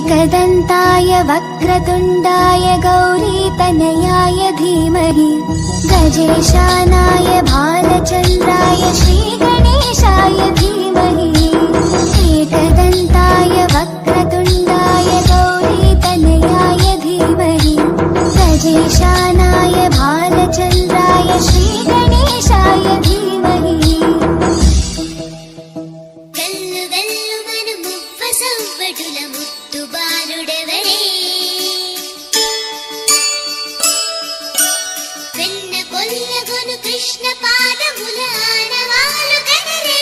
एकदन्ताय वक्रतुण्डाय गौरीतनयाय धीमहि गजेशानाय भालचन्द्राय श्रीगणेशाय धीमहि एकदन्ताय वक्रतुण्डाय गौरीतनयाय धीमहि गजेशानाय भालचन्द्राय श्रीगणेशाय धीमहि కృష్ణ పాదముల ఆనవాలు కదరే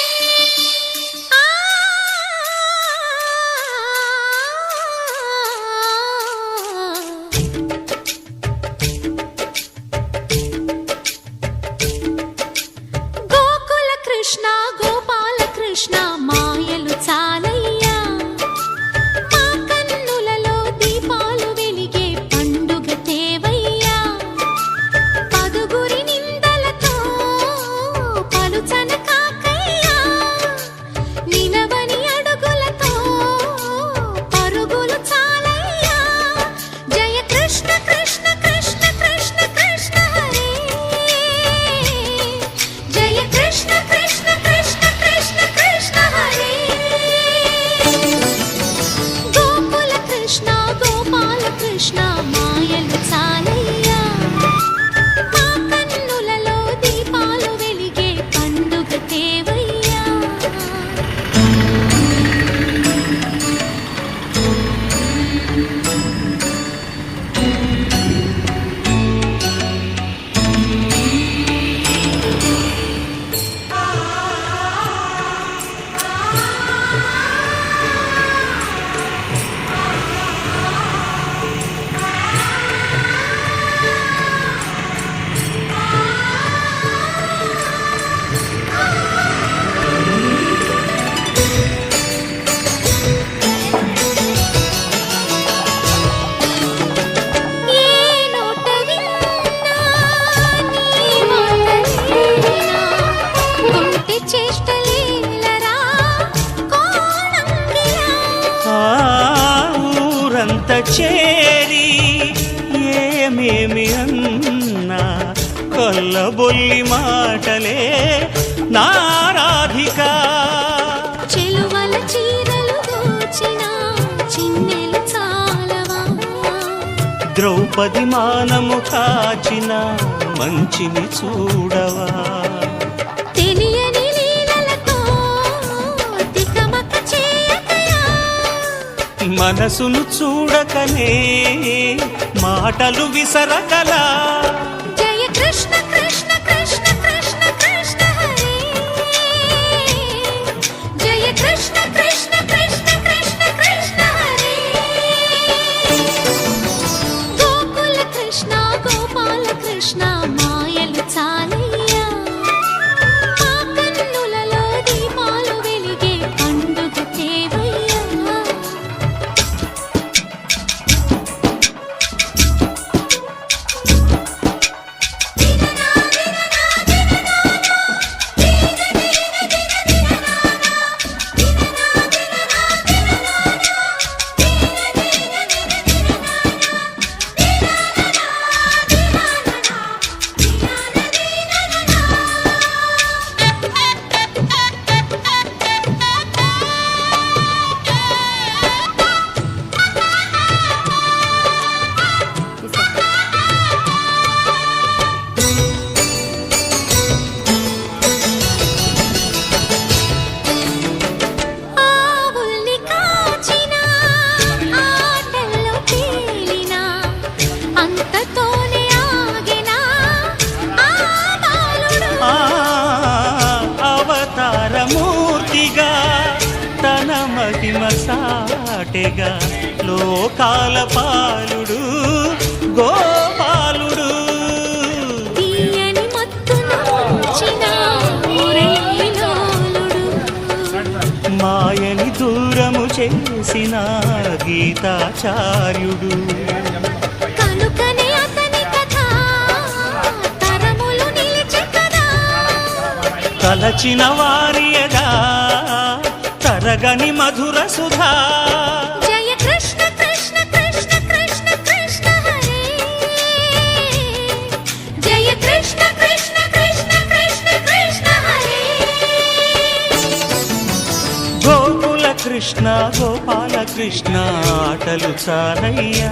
గోకుల కృష్ణ గోపాల కృష్ణ మాయలు చాలయ్యా మా కన్నులలో దీపాలు వెలిగే పండుగ తేవయ్యా పదుగురి నిందలతో పలుచన కాకయ్యా నిలవని అడుగులతో పరుగులు చాలయ్యా జయ కృష్ణ కృష్ణ కృష్ణ కృష్ణ కృష్ణ హరే జయ కృష్ణ కృష్ణ కృష్ణ కృష్ణ కృష్ణ హరే గోకుల కృష్ణ గోపాల కృష్ణ మాయలు చాలయ్యా మా కన్నులలో దీపాలు వెలిగే పండుగ తేవయ్యా ఏ నోట విన్నా నీ మాటలేనా గుంటె చేష్టలేలరా కోణంగిలా ఆ ఊరంత చేరి ఏమేమి అన్నా కొల్లబొల్లి మాటలే నారాధిక చెలువల చీరలు దోచిన చిన్నెలు చాలవా ద్రౌపది మానము కాచిన మంచిని చూడవా తెలియని లీలలతో తికమక చేయకయా మనసును చూడకనే మాటలు విసరకలా జయ కృష్ణ కృష్ణ కృష్ణ కృష్ణ కృష్ణ హరే జయ కృష్ణ కృష్ణ కృష్ణ కృష్ణ కృష్ణ హరే గోకుల కృష్ణ గోపాల కృష్ణ మాయలు చాలయ్యా మా కన్నులలో దీపాలు వెలిగే పండుగ తేవయ్యా ఆవుల్ని కాచిన ఆటల్లో తేలిన అంతతోనే ఆగిన ఆ బాలుడు ఆ అవతారమూర్తిగా తన మహిమ సాటెగా లోకాల పాలుడు గోపాలుడు తీయని మత్తును ముంచిన మురళీలోలుడు మాయని దూరము చేసిన గీతాచార్యుడు కనుకనే అతని కథ తరములు నిలిచె కదా తలచిన వారియగా తరగని మధుర సుధా జయ కృష్ణ నా గోపాలకృష్ణ ఆటలు చాలయ్యా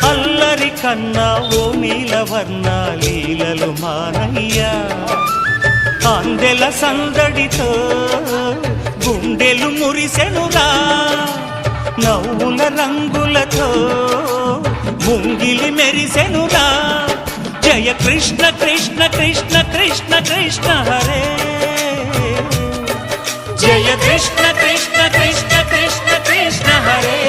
అల్లరి కన్నా ఓ నీలవర్ణ లీలలు మానయ్యా అందెల సందడితో గుండెలు మురిసెనురా నవ్వుల రంగులతో ముంగిలి మెరిసెనురా జయ కృష్ణ కృష్ణ కృష్ణ కృష్ణ కృష్ణ హరే జయ కృష్ణ కృష్ణ కృష్ణ కృష్ణ కృష్ణ హరే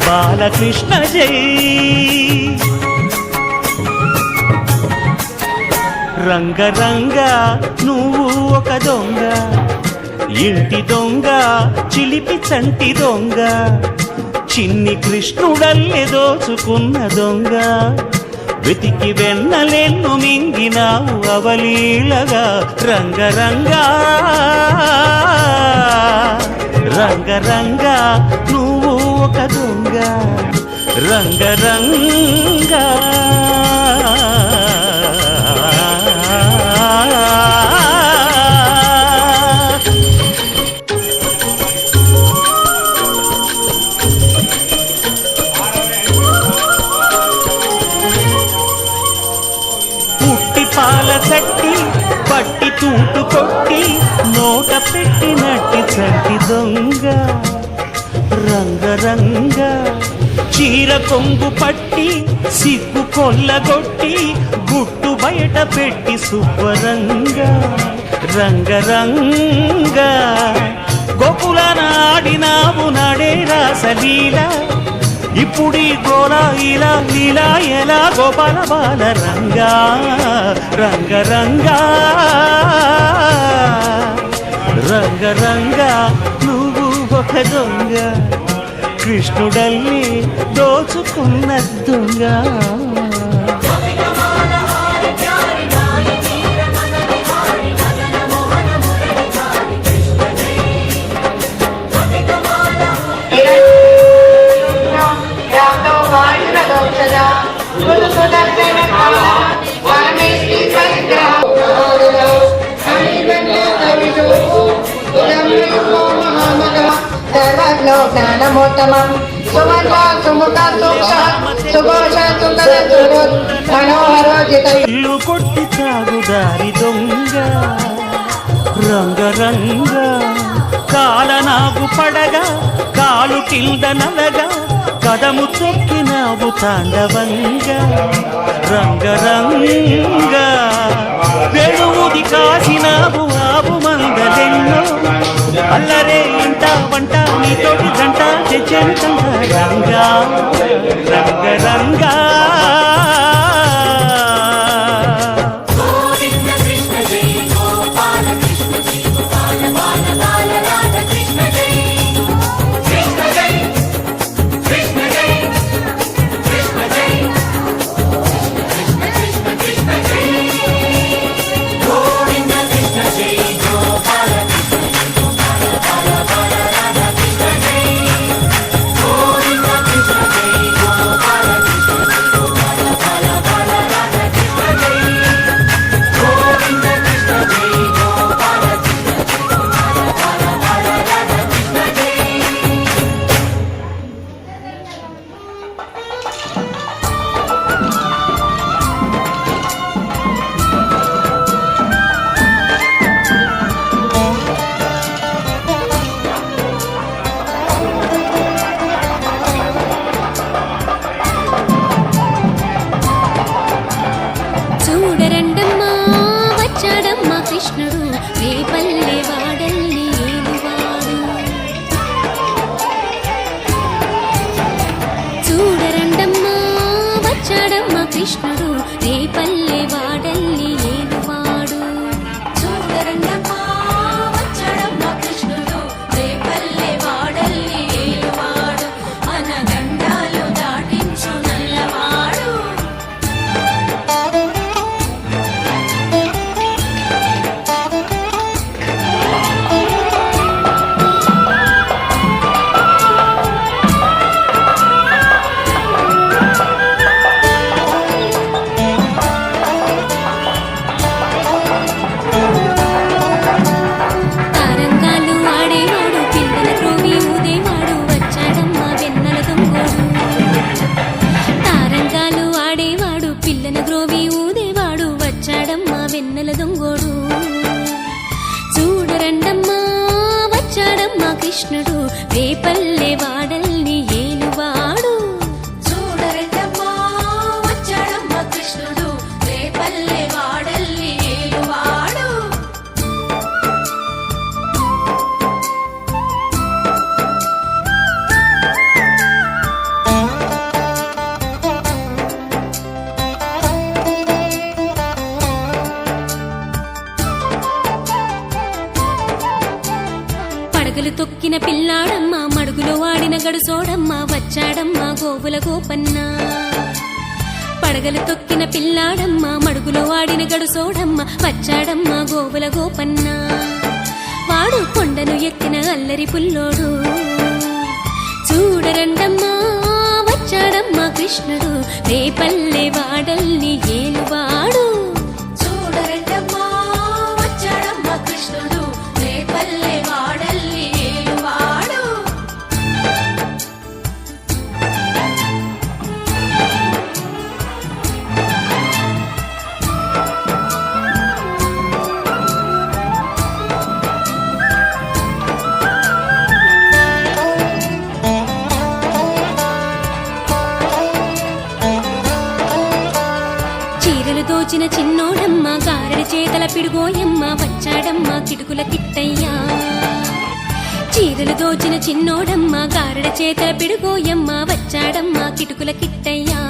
బాలకృష్ణ జై రంగరంగ నువ్వు ఒక దొంగ ఇంటి దొంగ చిలిపి చంటి దొంగ చిన్ని కృష్ణుడల్లె దోచుకున్న దొంగ వెతికి వెన్నలెన్ను మింగినావు అవలీలగా రంగరంగా రంగరంగా నువ్వు ఒక దొంగ రంగరంగా పుట్టి పాల చట్టి పట్టి తూటు కొట్టి నోట పెట్టినట్టి చట్టి దొంగ రంగరంగ చీర కొంగు పట్టి సిగ్గు కొల్లగొట్టి గుట్టు బయట పెట్టి శుభ్రంగా రంగరంగ గోకుల నాడినావు నాడే రాసలీల ఇప్పుడీ గోలా ఇలా లీలా ఎలా గోపాల బాల రంగా రంగరంగా రంగరంగా నువ్వు ఒక దొంగ కృష్ణుడల్లి దోచుకున్న దొంగ జ్ఞానమోత్తమం సుమత సుముఖ సూక్ష సుఘోష సుందర సుహృద్ మనోహరోజిత ఇల్లు కొట్టి తాగుదారి దొంగ రంగరంగ కాలనాగు పడగా కాలు కింద నలగా కదము తొక్కినావు తాండవంగా రంగరంగ వెలువుది కాసినావు ఆవు మందలెన్నో అల్లరే ఇంట వంట నీతోటి జంట చెంత రంగా రంగరంగా కృష్ణుడు రేపల్లె వాడల్ కృష్ణుడు రేపల్లె వాడల్ని ఏలువాడు. చూడరెడ్డమ్మా వచ్చాడమ్మ కృష్ణుడు రేపల్లె వాడల్ని ఏలువాడు. పడగలు తొక్కిన పిల్లాడమ్మ మడుగులో వాడిన గడుసోడమ్మ వచ్చాడమ్మ గోవుల గోపన్న. పడగలు తొక్కిన పిల్లాడమ్మ మడుగులో వాడిన గడుసోడమ్మ వచ్చాడమ్మ గోవుల గోపన్న. వాడు కొండను ఎక్కిన అల్లరి పుల్లోడు. చూడరండమ్మా వచ్చాడమ్మ కృష్ణుడు రేపల్లె వాడల్ని ఏలువాడు. చూడరండమ్మా వచ్చాడమ్మ కృష్ణుడు రేపల్లె వాడల్ని ఏలువాడు. చీరలు దోచిన చిన్నోడమ్మ గారెడి చేతల పిడుగోయమ్మ వచ్చాడమ్మ కిటుకుల కిట్టయ్యా. చీరలు దోచిన చిన్నోడమ్మ గారెడ చేతల పిడుగోయమ్మ వచ్చాడమ్మ కిటుకుల కిట్టయ్యా.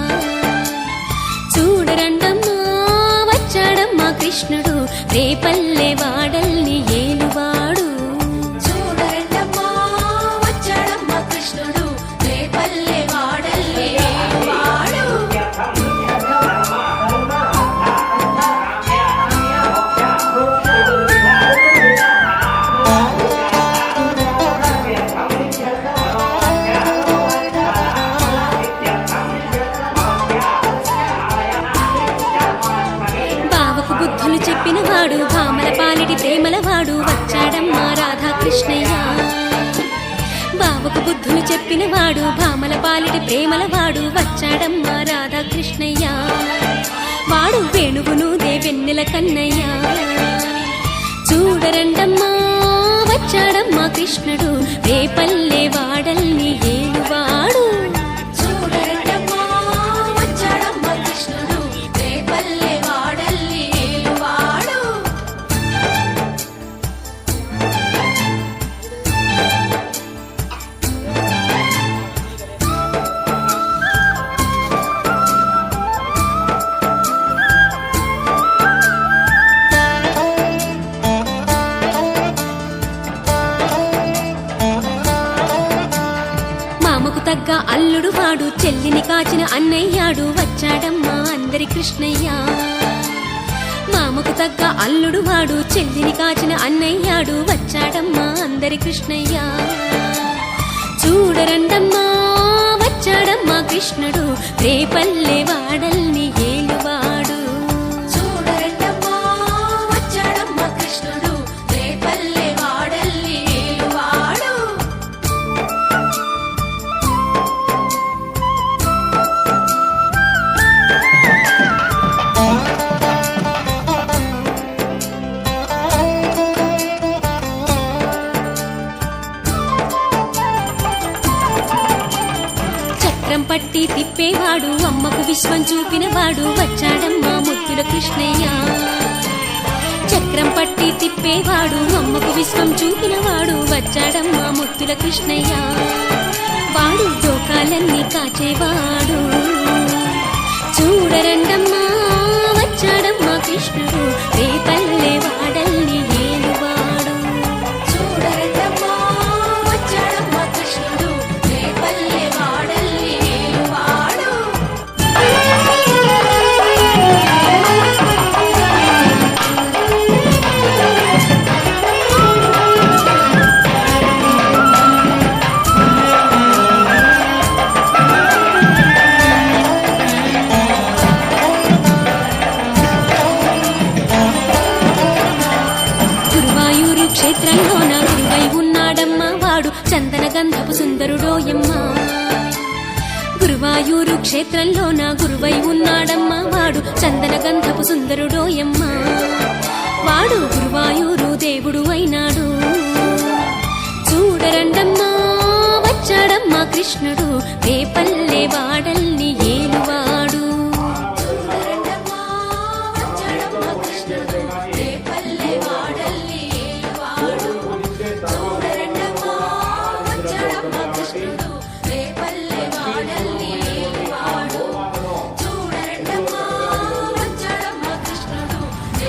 చూడరండమ్మా వచ్చాడమ్మ కృష్ణుడు రేపల్లె వాడల్ని ఏలువాడు. చూడరండమ్మా వచ్చాడమ్మ కృష్ణుడు రేపల్లె వాడల్ని ఏలువాడు. బావకు బుద్ధులు చెప్పిన వాడు భామల పాలిటి ప్రేమల వాడు వచ్చాడమ్మ రాధాకృష్ణయ్య. బావకు బుద్ధులు చెప్పిన వాడు భామల పాలిటి ప్రేమల వాడు వచ్చాడమ్మ రాధాకృష్ణయ్య. వాడు వేణువును దేవెన్నెల కన్నయ్య. చూడరండమ్మా వచ్చాడమ్మ కృష్ణుడు రేపల్లె వాడల్ని ఏలువాడు. చూడరండమ్మా వచ్చాడమ్మ కృష్ణుడు రేపల్లె వాడల్ని ఏలువాడు. మామకు తగ్గ అల్లుడు వాడు చెల్లిని కాచిన అన్నయ్యాడు వచ్చాడమ్మా అందరి కృష్ణయ్య. మామకు తగ్గ అల్లుడు వాడు చెల్లిని కాచిన అన్నయ్యాడు వచ్చాడమ్మా అందరి కృష్ణయ్య. చూడరండమ్మా వచ్చాడమ్మా కృష్ణుడు రేపల్లె వాడల్ని ఏలువాడు. చూడరండమ్మా వచ్చాడమ్మా కృష్ణుడు రేపల్లె వాడల్ని ఏలువాడు. చక్రం పట్టి తిప్పేవాడు అమ్మకు విశ్వం చూపినవాడు వచ్చాడమ్మా ముద్దుల కృష్ణయ్య. చక్రం పట్టి తిప్పేవాడు అమ్మకు విశ్వం చూపినవాడు వచ్చాడమ్మా ముద్దుల కృష్ణయ్య. వాడు లోకాలన్నీ కాచేవాడు. చూడరండమ్మా వచ్చాడమ్మా కృష్ణుడు రేపల్లె వాడల్ని ఏలువాడు. చూడరండమ్మా వచ్చాడమ్మా కృష్ణుడు రేపల్లె వాడల్ని ఏలువాడు. గురువాయూరు క్షేత్రంలోన గురువై ఉన్నాడమ్మా వాడు చందన గంధపు సుందరుడోయమ్మ. గురువాయూరు క్షేత్రంలోన గురువై ఉన్నాడమ్మా వాడు చందన గంధపు సుందరుడోయమ్మ. వాడు గురువాయూరు దేవుడు అయినాడు. చూడరండ కృష్ణుడు రేపల్లె వాడల్ని ఏలువాడు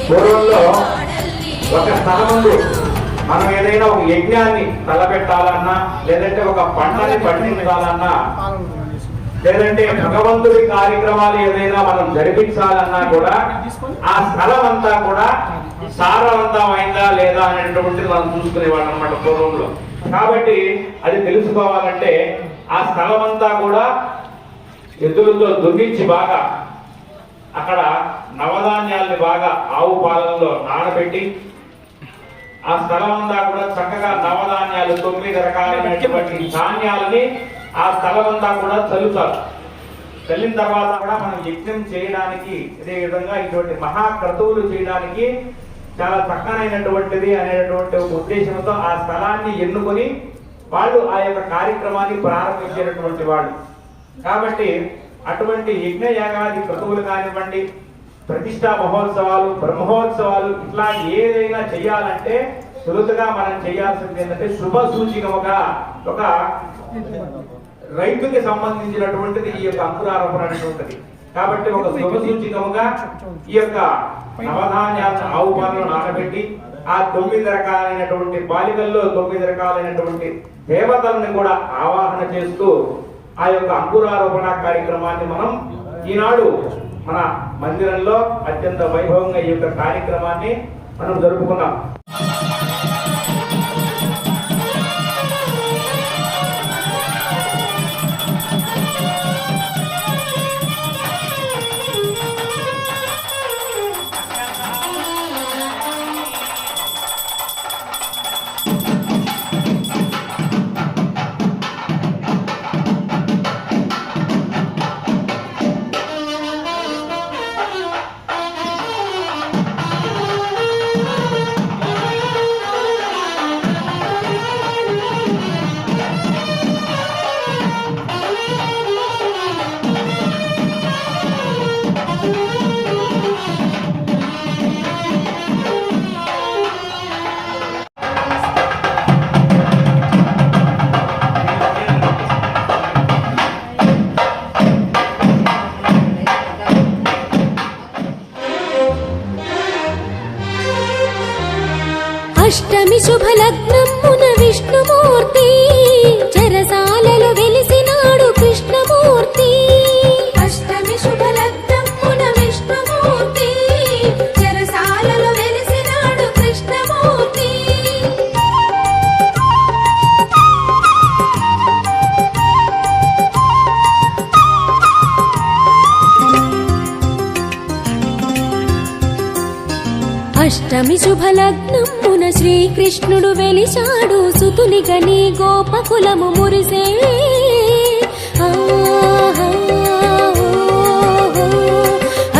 పూర్వంలో ఒక స్థలముందు మనం ఏదైనా ఒక యజ్ఞాన్ని తలపెట్టాలన్నా, లేదంటే ఒక పంటని పండించాలన్నా, లేదంటే భగవంతుడి కార్యక్రమాలు ఏదైనా మనం జరిపించాలన్నా కూడా ఆ స్థలం అంతా కూడా సారవంతమైందా లేదా అనేటువంటిది మనం చూసుకునేవాళ్ళం అన్నమాట పూర్వంలో. కాబట్టి అది తెలుసుకోవాలంటే ఆ స్థలం అంతా కూడా ఎద్దులతో దున్నించి బాగా అక్కడ నవధాన్యాల్ని బాగా ఆవు పాలనలో నానబెట్టి ఆ స్థలం అంతా కూడా చక్కగా నవధాన్యాలు 9 రకాలైనటువంటి ధాన్యాలని ఆ స్థలం అంతా కూడా చల్లుతారు. చల్లిన తర్వాత కూడా మనం యజ్ఞం చేయడానికి, అదే విధంగా ఇటువంటి మహాక్రతువులు చేయడానికి చాలా చక్కనైనటువంటిది అనేటువంటి ఒక ఉద్దేశంతో ఆ స్థలాన్ని ఎన్నుకొని వాళ్ళు ఆ యొక్క కార్యక్రమాన్ని ప్రారంభించేటటువంటి వాళ్ళు. కాబట్టి అటువంటి యజ్ఞ యాగాది క్రతువులు కానివ్వండి, ప్రతిష్టా మహోత్సవాలు, బ్రహ్మోత్సవాలు, ఇట్లా ఏదైనా చెయ్యాలంటే సులువుగా మనం చేయాల్సింది ఏంటంటే శుభ సూచికముగా ఒక రైతుకి సంబంధించినటువంటిది ఈ యొక్క అంకురారోపణ అనేటువంటిది. కాబట్టి ఒక శుభ సూచికముగా ఈ యొక్క నవధాన్యాలను ఆవు పాలలో నానబెట్టి ఆ 9 రకాలైనటువంటి బాలికల్లో 9 రకాలైనటువంటి దేవతలను కూడా ఆవాహన చేస్తూ ఆ యొక్క అంకురారోపణ కార్యక్రమాన్ని మనం ఈనాడు మన మందిరంలో అత్యంత వైభవంగా ఈ యొక్క కార్యక్రమాన్ని మనం జరుపుకున్నాం. అష్టమి శుభలగ్నమున విష్ణుమూర్తి చెరసాలలో వెలిసినాడు కృష్ణమూర్తి. అష్టమి శుభలగ్నమున విష్ణుమూర్తి చెరసాలలో వెలిసినాడు కృష్ణమూర్తి. అష్టమి శుభలగ్నమున శ్రీకృష్ణుడు వెలిశాడు సుతుని గని గోపకులము మురిసే.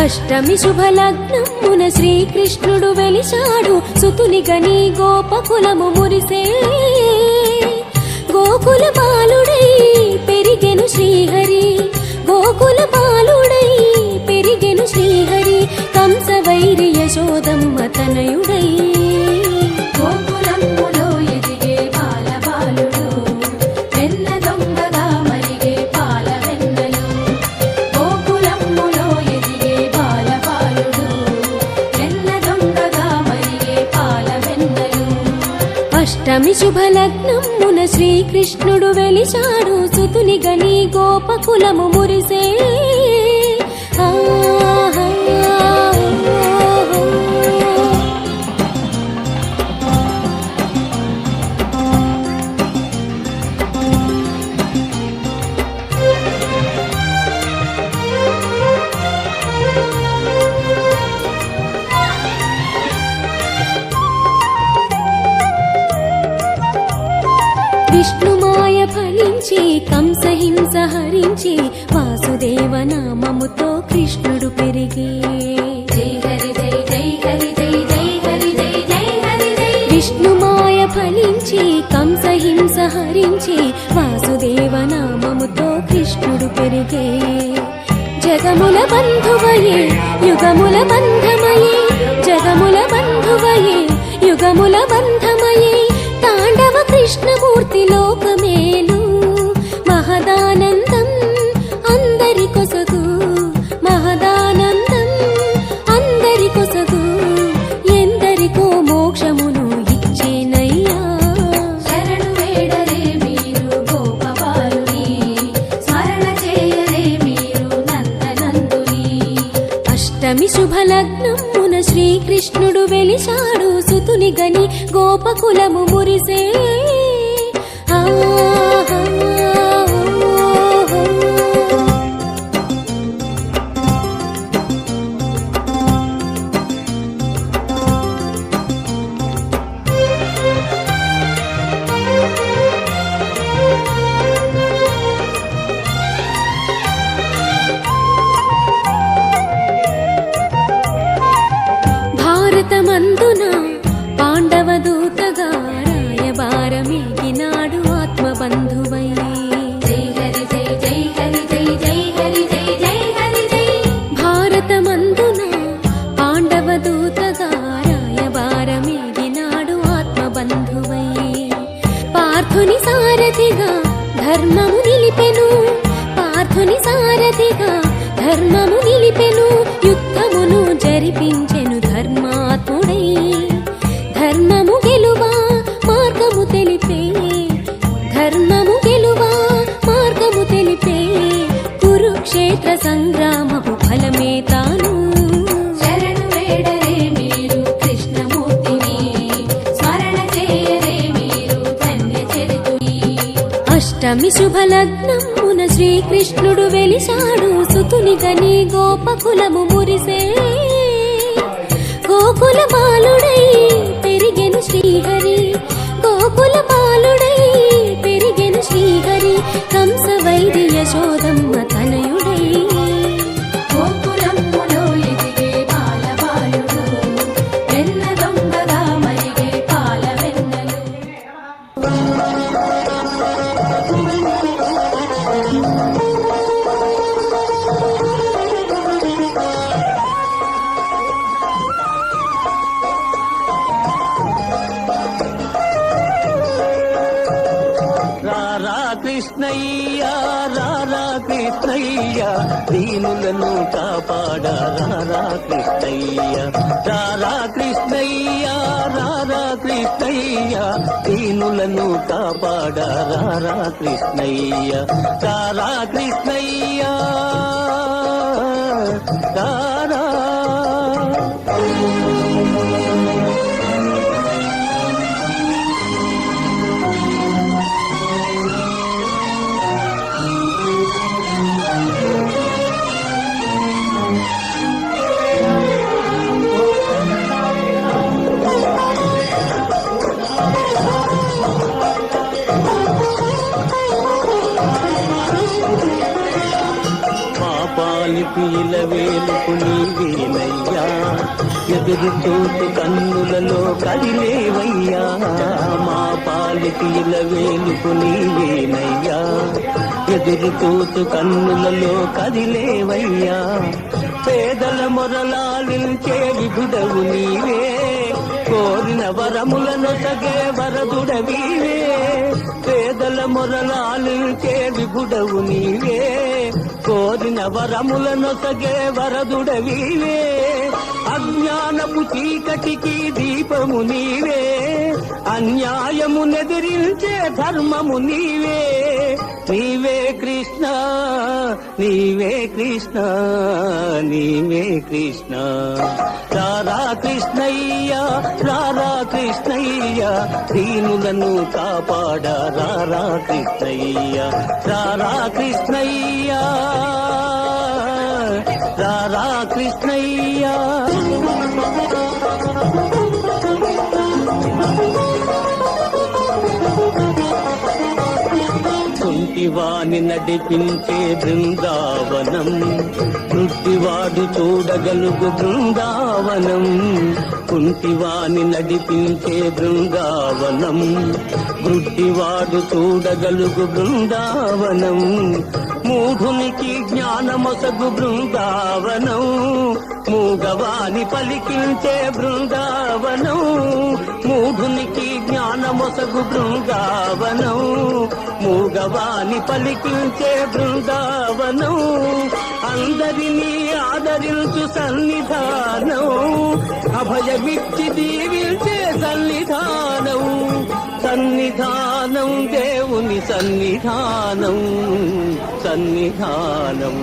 అష్టమి శుభలగ్నమున శ్రీకృష్ణుడు వెలిశాడు సుతుని గని గోపకులము మురిసే. గోకుల బాలుడై పెరిగెను శ్రీహరి, గోకుల బాలుడై పెరిగెను శ్రీహరి, కంస వైరి యశోదమ్మ తనయుడై. గోకులమ్ములో ఎదిగే బాల బాలుడు, వెన్న దొంగగా మరిగే పాల వెన్నెలు. గోకులమ్ములో ఎదిగే బాల బాలుడు, వెన్న దొంగగా మరిగే పాల వెన్నెలు. అష్టమి శుభలగ్నమున శ్రీకృష్ణుడు వెలిశాడు సుతుని గని గోపకులము మురిసే. విష్ణుమాయ ఫలించి కంసహింస హరించి వాసుదేవ నామముతో కృష్ణుడు పెరిగి. జై హరి జై జై హరి జై జై హరి జై జై హరి జై. విష్ణుమాయ ఫలించి కంసహింస హరించి వాసుదేవ నామ పెరిగే జగముల బంధువయే యుగముల బంధమయే జగముల బంధువయే యుగముల బంధమయే తాండవ కృష్ణమూర్తి లోకమేలు మహదానందం అందరి కొసగు మహదానందం అందరి కొసగు ఎందరికో మోక్షమును ఇచ్చేనయ్యా శరణు వేడరే మీరు గోపబాలుని స్మరణ చేయరే మీరు నందనందుని అష్టమి శుభలగ్నమున శ్రీకృష్ణుడు వెలిశాడు సుతుని గని గోపకులము మురిసే భారతమందున పాండవ దూతగా రాయబారమేగినాడు ఆత్మబంధువై జై హరి జై జై హరి జై జై హరి జై జై హరి జై భారతమందున పాండవ దూతగా రాయబారమేగినాడు ఆత్మబంధువై పార్థుని సారథిగా ధర్మము నిలిపెను పార్థుని సారథిగా ధర్మము నిలిపెను యుద్ధమును జరిపించెను ధర్మాత్ముడై ధర్మము గెలువా మార్గము తెలిపే ధర్మము గెలువా మార్గము తెలిపే కురుక్షేత్ర సంగ్రామపు ఫలమే తాను శరణు వేడరే మీరు కృష్ణమూర్తిని స్మరణ చేయరే మీరు ధన్య చరితుని అష్టమి శుభలగ్నమున శ్రీకృష్ణుడు వెలిశాడు సుతుని గని గోపకులము మురిసే గోకుల బాలుడై పెరిగెను శ్రీహరి గోకుల బాలుడై పెరిగెను శ్రీహరి కంస వైద్య యశోదమ్మ తనయుడై గోకులమ్ములో ఎదిగే బాలబాలుడు వెన్న దొంగగా మరిగే పాల వెన్నెలు రారా కృష్ణయ్య రారా కృష్ణయ్య దీనులను కాపాడ రారా కృష్ణయ్య రారా కృష్ణయ్య రారా కృష్ణయ్య దీనులను కాపాడ రారా కృష్ణయ్య రారా కృష్ణయ్య రారా పాపాలికి ఇలవేలుకు నీవేనయ్యా ఎదురు చూపు కన్నులలో కదిలేవయ్యా మా పాలికి ఇలవేలుకు నీవేనయ్యా ఎదురు చూపు కన్నులలో కదిలేవయ్యా పేదల మొరలాలించే విభుడవు నీవే కోరిన వరములను సగే వరదుడవీవే పేదల మొరలాలించే విభుడవు నీవే కోరిన వరములను సగే వరదుడవీవే అజ్ఞానపు చీకటికి దీపము నీవే అన్యాయము నెదిరించే ధర్మము నీవే నీవే కృష్ణ నీవే కృష్ణ నీవే కృష్ణ రారా కృష్ణయ్య రారా కృష్ణయ్య దీనులను కాపాడ రారా కృష్ణయ్య రారా కృష్ణయ్య రారా కృష్ణయ్య కుంటివాని నడిపించే బృందావనం కృత్తివాడు చూడగలుగు బృందావనం కుంటివాని నడిపించే బృందావనం కృత్తివాడు చూడగలుగు బృందావనం మూఢునికి జ్ఞానమొసగు బృందావనం మూగవాని పలికించే బృందావనం మూఢునికి జ్ఞానమొసగు బృందావనం మూగవాని పలికించే బృందావనం అందరినీ ఆదరించు సన్నిధానం అభయమిచ్చి దీవించే సన్నిధానం సన్నిధానం దేవుని సన్నిధానం సన్నిధానం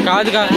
కాదు కాదు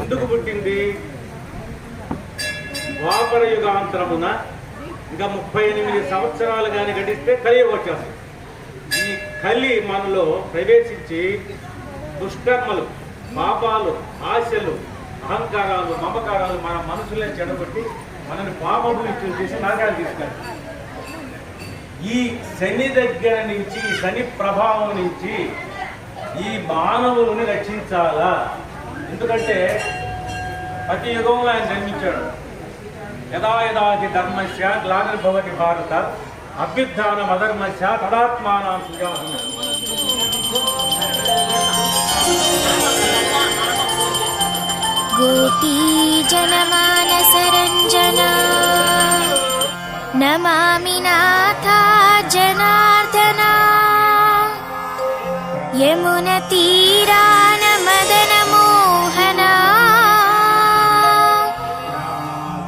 ఎందుకు పుట్టింది? ద్వాపర యుగాంతరమున ఇంకా 38 సంవత్సరాలు కానీ గడిస్తే కలియుగం వచ్చేస్తుంది. ఈ కలి మనలో ప్రవేశించి దుష్కర్మలు, పాపాలు, ఆశలు, అహంకారాలు, మమకారాలు మన మనసులను చెడగొట్టి మనని పాపభూమిస్తులు చేసి నరకాలు తీసుకెళ్తారు. ఈ శని దగ్గర నుంచి, శని ప్రభావం నుంచి ఈ మానవులను రక్షించాలా? ఎందుకంటే ప్రతి యుగంలో ఆయన జన్మించాడు. యదా యదాకి ధర్మస్య గ్లానిర్భవతి భారత అభ్యుత్థానం అధర్మస్య తదాత్మానాం సృజామి. गोपी जनमानसरञ्जना नमामि नाथा जनार्दना यमुनतीरान मदनमोहना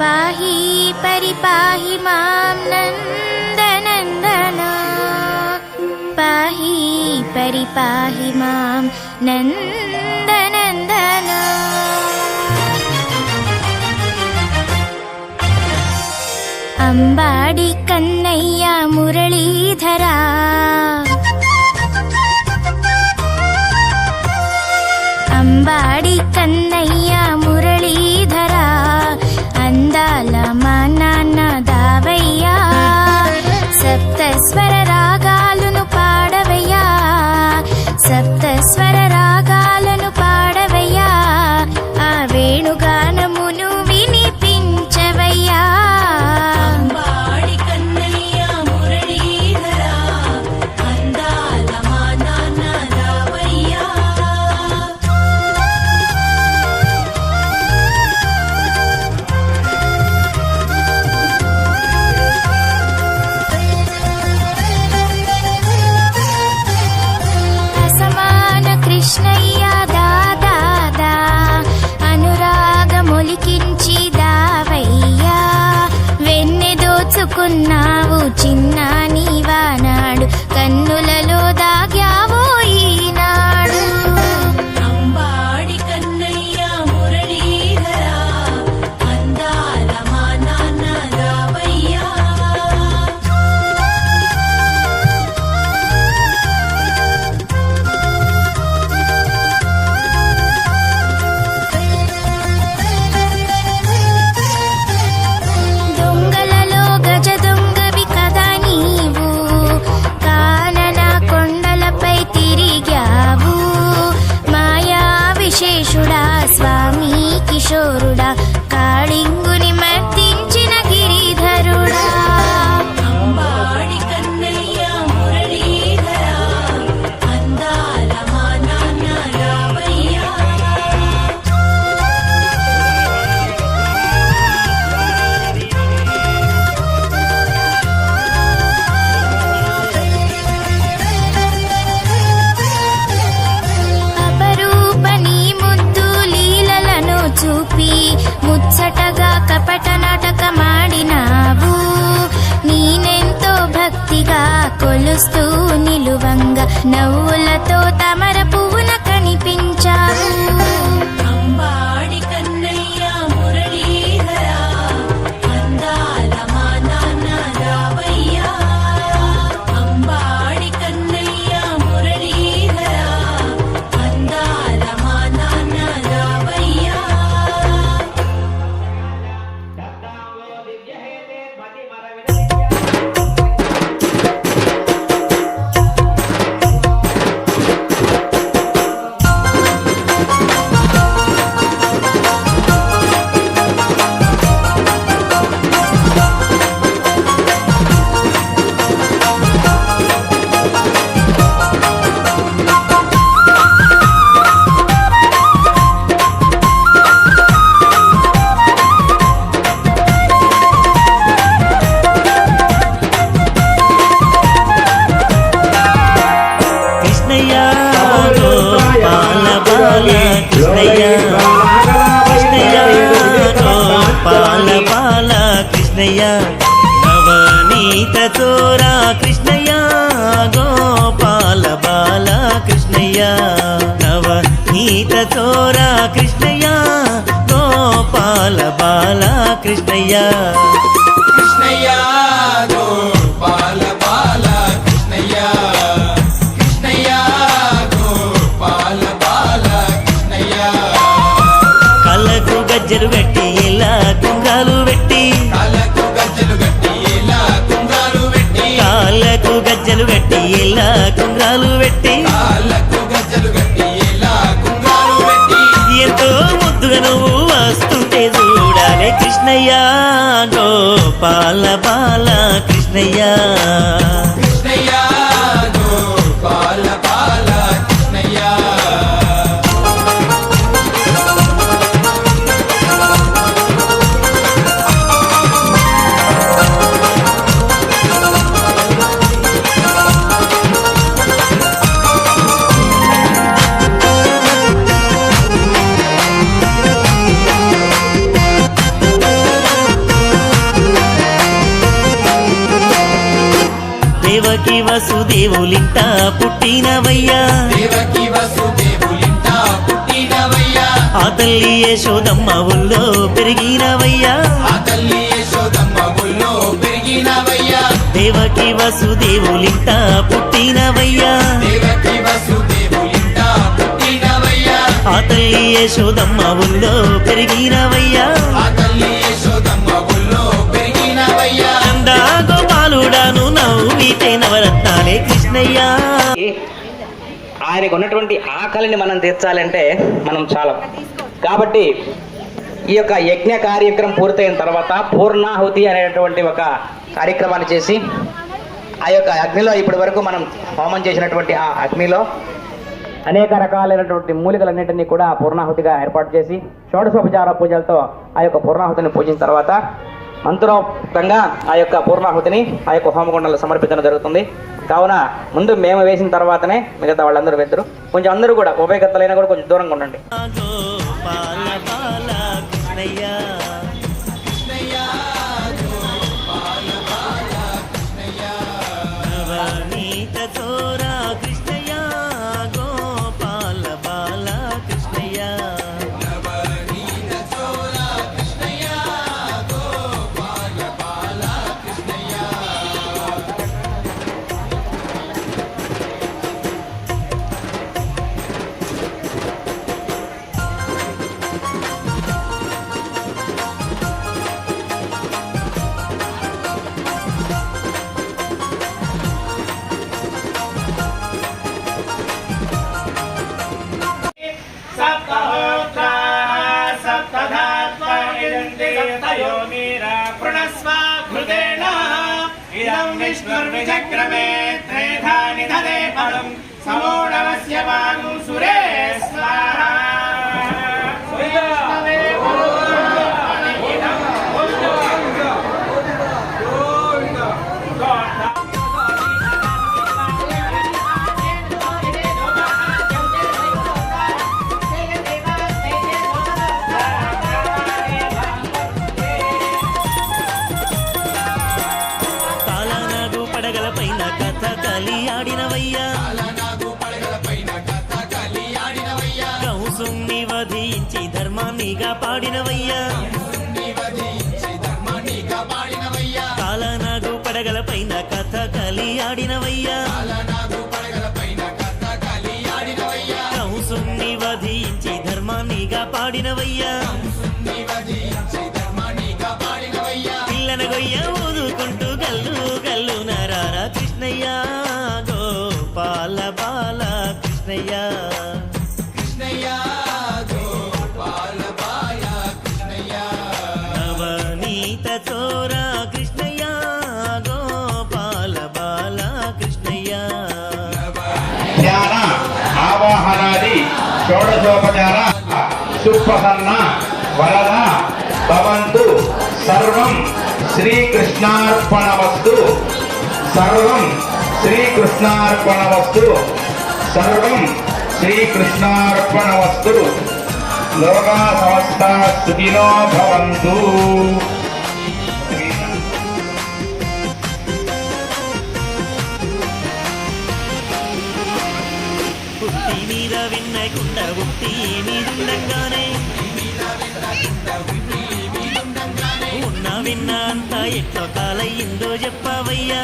पाहि परिपाहि मां नन्दनन्दना पाहि परिपाहि मां नन्दनन्दना अंबाडी कन्नय्य मुरलीधरा अंबाडी कन्नय्य मुरलीधरा अंदाल మా నాన్న దావయ్యా సప్తస్వర రాగాలను పాడవయ్యా సప్తస్వర రాగాలను పాడవయ్యా ఆ వేణుగానమును వినిపించవయ్యా అంబాడి కన్నయ్య మురళీధరా అందాల ఉన్నావు చిన్నాని వానాడు కన్నులలో దాగ్యావో ఈనాడు అంబాడి కన్నయ్య మురళీధరా అందాల మా నాన్న రావయ్యా దొంగలలో గజ దొంగవి కదా నీవు కానన కొండలపై తిరిగావు మాయా విశేషుడా స్వామి కిషోరుడా కాళింగుని మర్దించిన గిరిధరుడా అంబాడి కన్నయ్య మురళీధరా అందాల మా నాన్న రావయ్యా అపరూపని ముద్దు లీలలను చూపి ముచ్చటగా కపట నాటకమాడినావు నేనెంతో భక్తిగా కొలుస్తూ నిలువంగా నవ్వులతో తమర పువ్వున కనిపించావు అంబాడి కన్నయ్య మురళీధరా అందాల మా నాన్న రావయ్యా అంబాడి కన్నయ్య మురళీధరా అందాల మా నాన్న రావయ్యా కృష్ణయ్య గోపాల బాల కృష్ణయ్య కృష్ణయ్య గోపాల బాల కృష్ణయ్య నవనీత చోరా కృష్ణయ్య గోపాల బాల కృష్ణయ్య నవనీత చోరా కృష్ణయ్య గోపాల బాల కృష్ణయ్య కృష్ణయ్య గోపాల బాల కృష్ణయ్య కృష్ణయ్య గోపాల బాల కృష్ణయ్య కళ్ళకు గజ్జలు పెట్టి ఇలా కుంగాలు పెట్టి కాళ్ళకు గజ్జలు గట్టి ఇలా కుంగాలు పెట్టి కాళ్ళకు గజ్జలు పెట్టి ఇలా కుంగాలు పెట్టి కాళ్ళకు గజ్జలు గట్టి ఇలా కుంగాలు పెట్టి ఎంతో ముద్దుగా నువ్వు వస్తుంటే చూడాలి కృష్ణయ్య గోపాల బాల కృష్ణయ్య కృష్ణయ్య గోపాల బాల కృష్ణయ్య దేవకి వసుదేవులింట పుట్టినవయ్యా దేవకి వసుదేవులింట పుట్టినవయ్యా ఆ తల్లి యశోదమ్మ ఊళ్ళో పెరిగినవయ్యా ఆ తల్లి యశోదమ్మ ఊళ్ళో పెరిగినవయ్యా దేవకి వసుదేవులింట పుట్టినవయ్యా దేవకి వసుదేవులింట పుట్టినవయ్యా ఆ తల్లి యశోదమ్మ ఊళ్ళో పెరిగినవయ్యా ఆ తల్లి యశోదమ్మ ఊళ్ళో పెరిగినవయ్యా నందా గోపాలుడాను నవ్వితే నవరత్నాలే కృష్ణయ్య ఆయనకు ఉన్నటువంటి ఆకలిని మనం తీర్చాలంటే మనం చాలా కాబట్టి ఈ యొక్క యజ్ఞ కార్యక్రమం పూర్తయిన తర్వాత పూర్ణాహుతి అనేటువంటి ఒక కార్యక్రమాన్ని చేసి ఆ యొక్క అగ్నిలో ఇప్పటి వరకు మనం హోమం చేసినటువంటి ఆ అగ్నిలో అనేక రకాలైనటువంటి మూలికలన్నింటినీ కూడా పూర్ణాహుతిగా ఏర్పాటు చేసి షోడశోపచార పూజలతో ఆ యొక్క పూర్ణాహుతిని పూజించిన తర్వాత మంత్రోక్తంగా ఆ యొక్క పూర్ణాహుతిని ఆ యొక్క హోమగుండంలో సమర్పించడం జరుగుతుంది. కావున ముందు మేము వేసిన తర్వాతనే మిగతా వాళ్ళందరూ వెళ్తారు. కొంచెం అందరూ కూడా ఉభయకర్తలైనా కూడా కొంచెం దూరంగా ఉండండి. కృష్ణయ్య दुर्विचक्रमे त्रेधा निधते पदं समोढवस्य वागुं सुरे स्वाहा కాలనాగు పడగల పైన కథ కలి ఆడినవయ్యా కంసుని వధించి ధర్మాన్నిగా పాడినవయ్యా కాలనాగు పడగల పైన కథ కలి ఆడినవయ్యా కంసుని వధించి ధర్మాన్నిగా పాడినవయ్యా పిల్లన గొయ్య ఊదుకుంటూ గల్లు గల్లు నరారా కృష్ణయ్య గోపాల బాల కృష్ణయ్య నవనీత చోర కృష్ణయ్య గోపాల బాల కృష్ణయ్య ధ్యాన ఆవాహనాది షోడశోపచార సుప్రసన్న వరద భవంతు సర్వం శ్రీకృష్ణార్పణమస్తు సర్వం శ్రీకృష్ణార్పణమస్తు సర్వం శ్రీకృష్ణార్పణమస్తు లోకా సమస్తా సుఖినో భవంతు. పుట్టి మీద విన్నకుండ ఉట్టి మీదుండగానే ఉన్న విన్న అంతా ఎట్లా కాలయ్యిందో చెప్పవయ్యా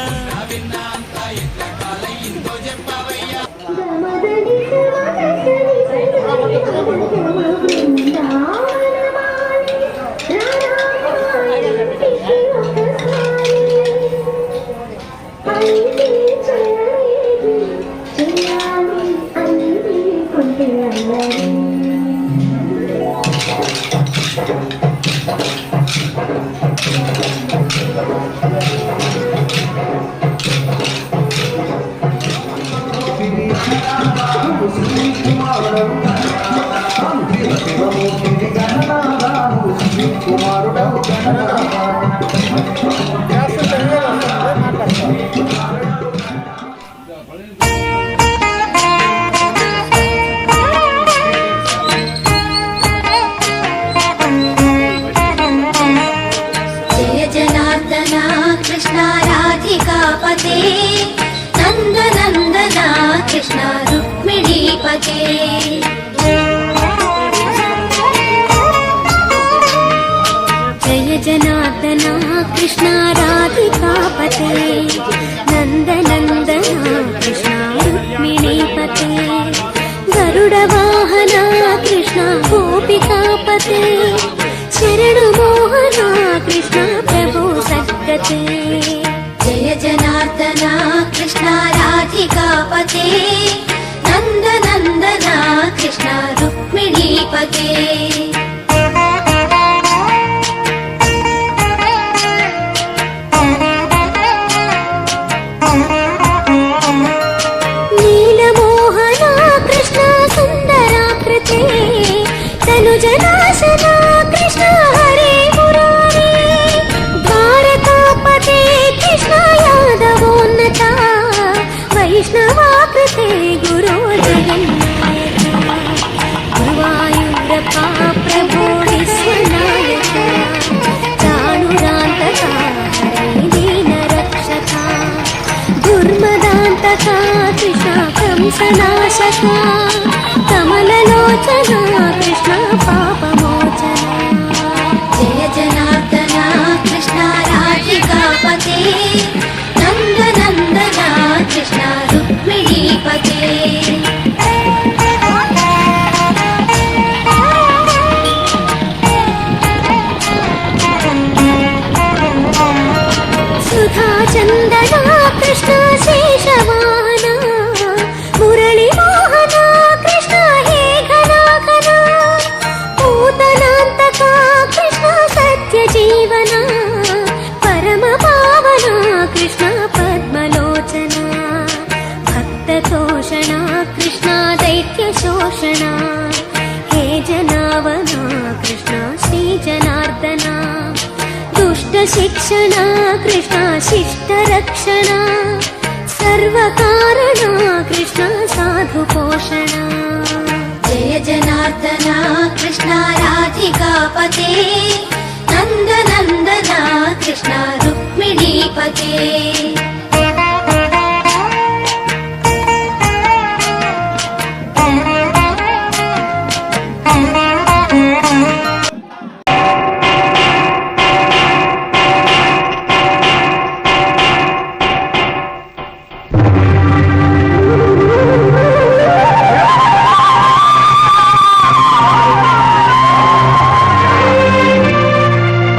जय जनार्दना कृष्ण राधिकापते नन्दनन्दना कृष्ण रुक्मिणीपते जय जनार्दना कृष्ण राधिकापते नन्दनन्दना कृष्ण रुक्मिणीपते गरुडवाहना कृष्ण गोपिकापते शरणमोहना कृष्ण प्रभु सद्गते जय जनार्दना कृष्ण राधिकापते नन्दनन्दना कृष्ण रुक्मिणीपते नीलमोहना कृष्ण सुन्दराकृते तनुजनाशना कृष्ण हरे मुरारे द्वारकापते कृष्ण यादवोन्नता वैष्णवाकृते गुरो जगन्नायक गुरुवायूरप्पा प्रभो विश्वनायक चाणुरान्तका हरे दीनरक्षका दुर्मदान्तका कृष्ण कंसनाशका कमललोचना कृष्ण पापमोचना जय जनार्दना कृष्ण राधिकापते नन्दनन्दना कृष्ण रुक्मिणीपते सुधा चन्दना कृष्ण शेषवाहना मुरळी मोहना कृष्ण हे घना घना శిక్షణ కృష్ణ శిష్ట రక్షణ సర్వకారణ కృష్ణ సాధు పోషణ జయ జనార్దన కృష్ణ రాధికాపతే నందనందన కృష్ణ రుక్మిణీపతే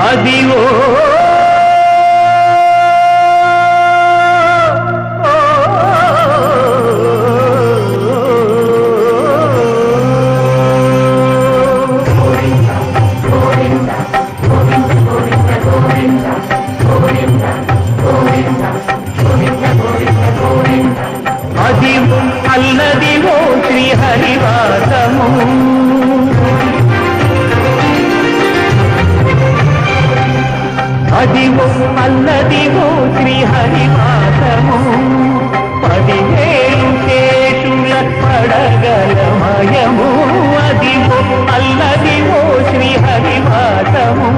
అదివో అదివో అల్లదివో శ్రీహరివాసము అదివో అల్లదివో శ్రీహరివాసము 10,000 శేషుల పడగలమయము అదివో అల్లదివో శ్రీహరివాసము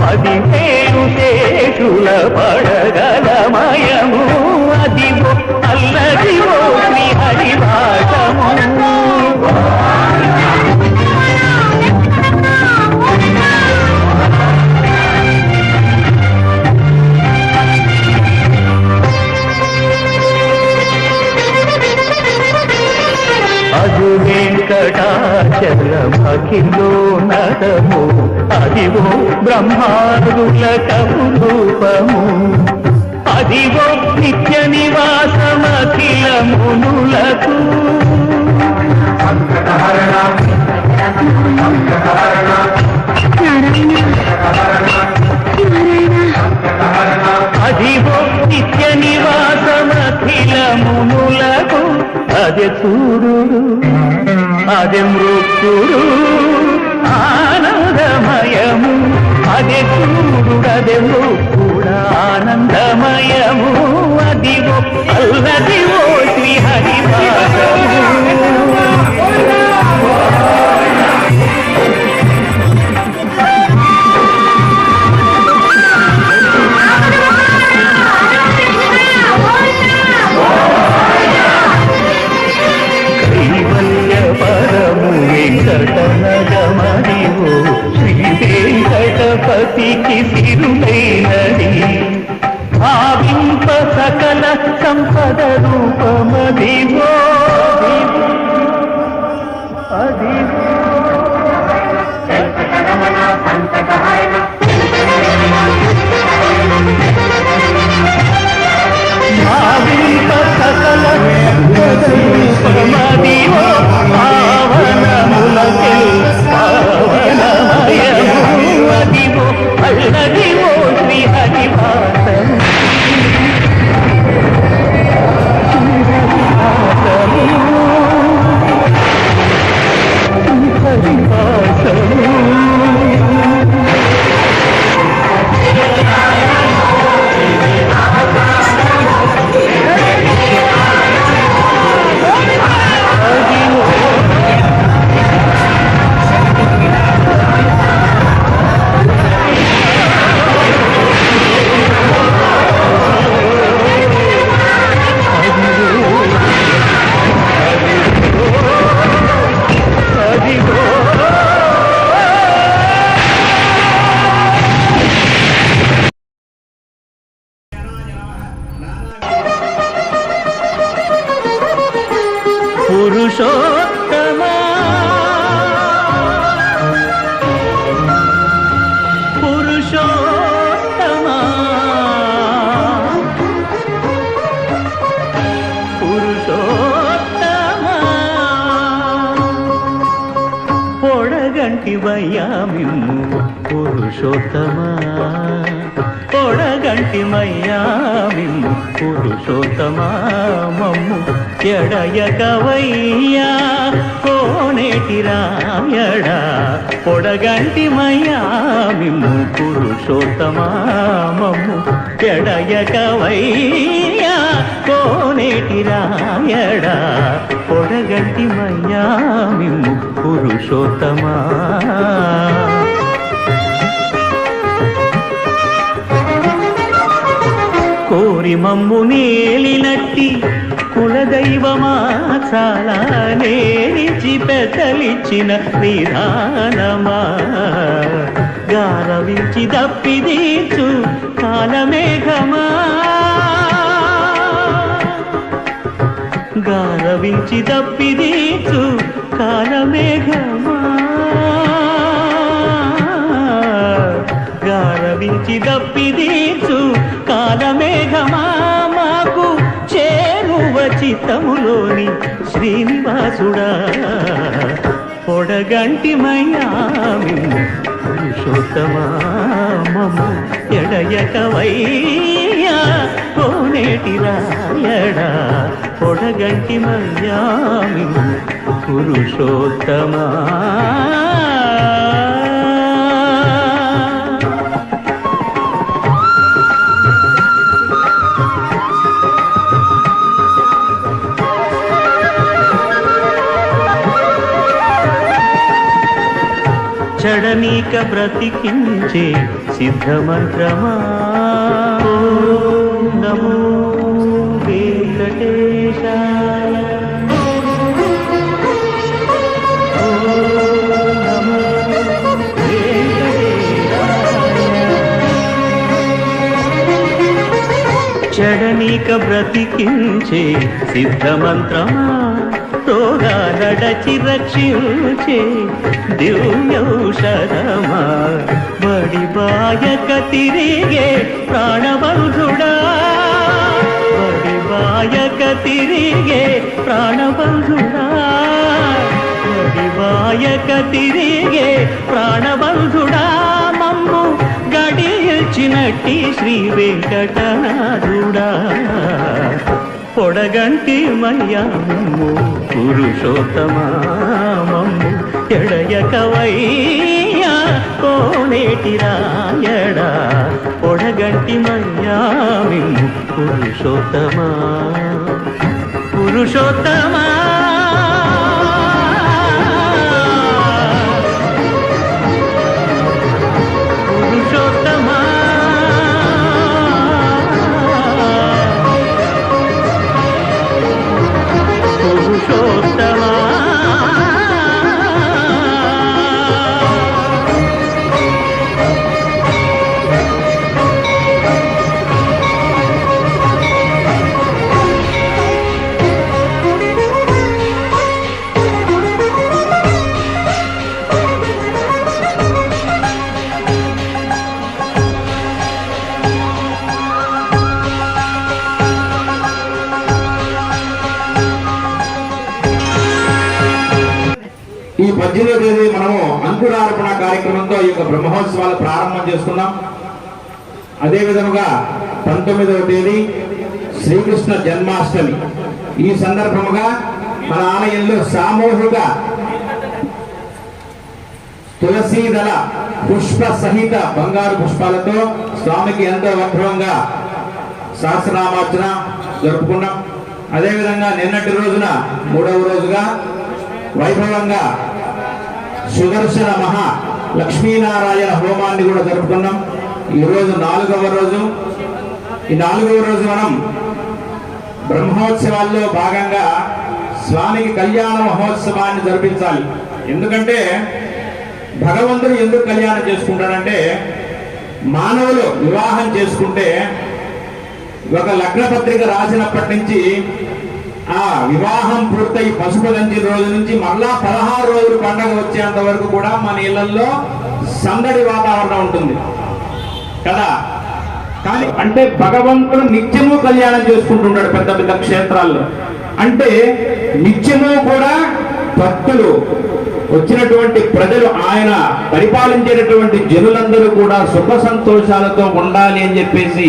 10,000 శేషుల పడగలమయము అదివో అల్లదివో శ్రీహరివాసము అదు వెంకటాచలమఖిలో నదము అదివో బ్రహ్మాదుల కపురూపము అదివో నిత్య నివాసమఖిల మునులకు అదివో నిత్య నివాసమఖిల మునులకు అదే చూడు అదే మృత్యుడు ఆనందమయము అదే చూడు అదే మృత్యుడు ఆనందమయము అదివో అల్లదివో శ్రీహరివాసము వెంకటనగమదివో శ్రీ వెంకటపతికి సిరులైనది భావింప సకల సంపద రూపమదివో అదివో భావింప సకల సంపద రూపమదివో పావనములకే పావనమయము అదివో అల్లదివో శ్రీహరివాసము పురుషోత్తమా పురుషోత్తమా పురుషోత్తమా పొడగంటి వయ్యామిమ్ము పురుషోత్తమా పొడగ పొడగంటిమయ్యా మిమ్ము పురుషోత్తమా మమ్ము ఎడయకవయ్యా కోనేటి రాయడా పొడగంటిమయ్యా మిమ్ము పురుషోత్తమా మమ్ము ఎడయకవయ్యా కోనేటి రాయడా పొడగంటిమయ్యా మిమ్ము పురుషోత్తమా కోరి మమ్ము నేలినట్టి కులదైవమా చాలా నేరిచి పెద్దలిచ్చిన విధానమా గారవించి దప్పిదీచు కాలమేఘమా గారవించి దప్పిదీచు కాలమేఘమా గారవించి దప్పిదీచు కాలమేఘమా మాకు చేరువ చిత్తములోని శ్రీనివాసుడా పొడగంటిమయ్యా మిమ్ము పురుషోత్తమా మమ్ము ఎడయకవయ్యా కోనేటి రాయడా పొడగంటిమయ్యా మిమ్ము పురుషోత్తమా చడనీక బ్రతికించే సిద్ధమంత్రమా ఓం నమో వెంకటేశాయ ఓం నమో వెంకటేశాయ చడనీక బ్రతికించే సిద్ధమంత్రమా రోగాలడచి రక్షించే దివ్యౌషధమా బడిబాయక తిరిగే ప్రాణబంధుడా బడిబాయక తిరిగే ప్రాణబంధుడా బడిబాయక తిరిగే ప్రాణబంధుడా మమ్ము గడిచినట్టి శ్రీ వెంకటనాథుడా పొడగంటి మయ్యా మమ్ము పురుషోత్తమా మమ్ము ఎడయకవయ్యా కోనేటి రాయడా పొడగంటి మయ్యా మిమ్ము పురుషోత్తమా పురుషోత్తమా పురుషోత్తమా పురుషోత్తమా ఈ 18వ తేదీ మనము అంకురార్పణ కార్యక్రమంతో ఈ యొక్క బ్రహ్మోత్సవాలు ప్రారంభం చేసుకున్నాం. అదే విధముగా 19వ తేదీ శ్రీకృష్ణ జన్మాష్టమి. ఈ సందర్భముగా మన ఆలయంలో సామూహిక తులసీదళ పుష్ప సహిత బంగారు పుష్పాలతో స్వామికి ఎంతో వైభవంగా సహస్రనామార్చన జరుపుకున్నాం. అదేవిధంగా నిన్నటి రోజున 3వ రోజుగా వైభవంగా సుదర్శన మహా లక్ష్మీనారాయణ హోమాన్ని కూడా జరుపుకున్నాం. ఈరోజు 4వ రోజు. ఈ 4వ రోజు మనం బ్రహ్మోత్సవాల్లో భాగంగా స్వామికి కళ్యాణ మహోత్సవాన్ని జరిపించాలి. ఎందుకంటే భగవంతుడు ఎందుకు కళ్యాణం చేసుకుంటాడంటే, మానవులు వివాహం చేసుకుంటే ఒక లగ్న పత్రిక రాసినప్పటి నుంచి ఆ వివాహం పూర్తయి పసుపు దంచిన రోజు నుంచి మళ్ళా 16 రోజులు పండగ వచ్చేంత వరకు కూడా మన ఇళ్లలో సందడి వాతావరణం ఉంటుంది కదా. కానీ అంటే భగవంతుడు నిత్యము కళ్యాణం చేసుకుంటున్నాడు పెద్ద పెద్ద క్షేత్రాల్లో. అంటే నిత్యము కూడా భక్తులు వచ్చినటువంటి ప్రజలు, ఆయన పరిపాలించేటటువంటి జనులందరూ కూడా సుఖ సంతోషాలతో ఉండాలి అని చెప్పేసి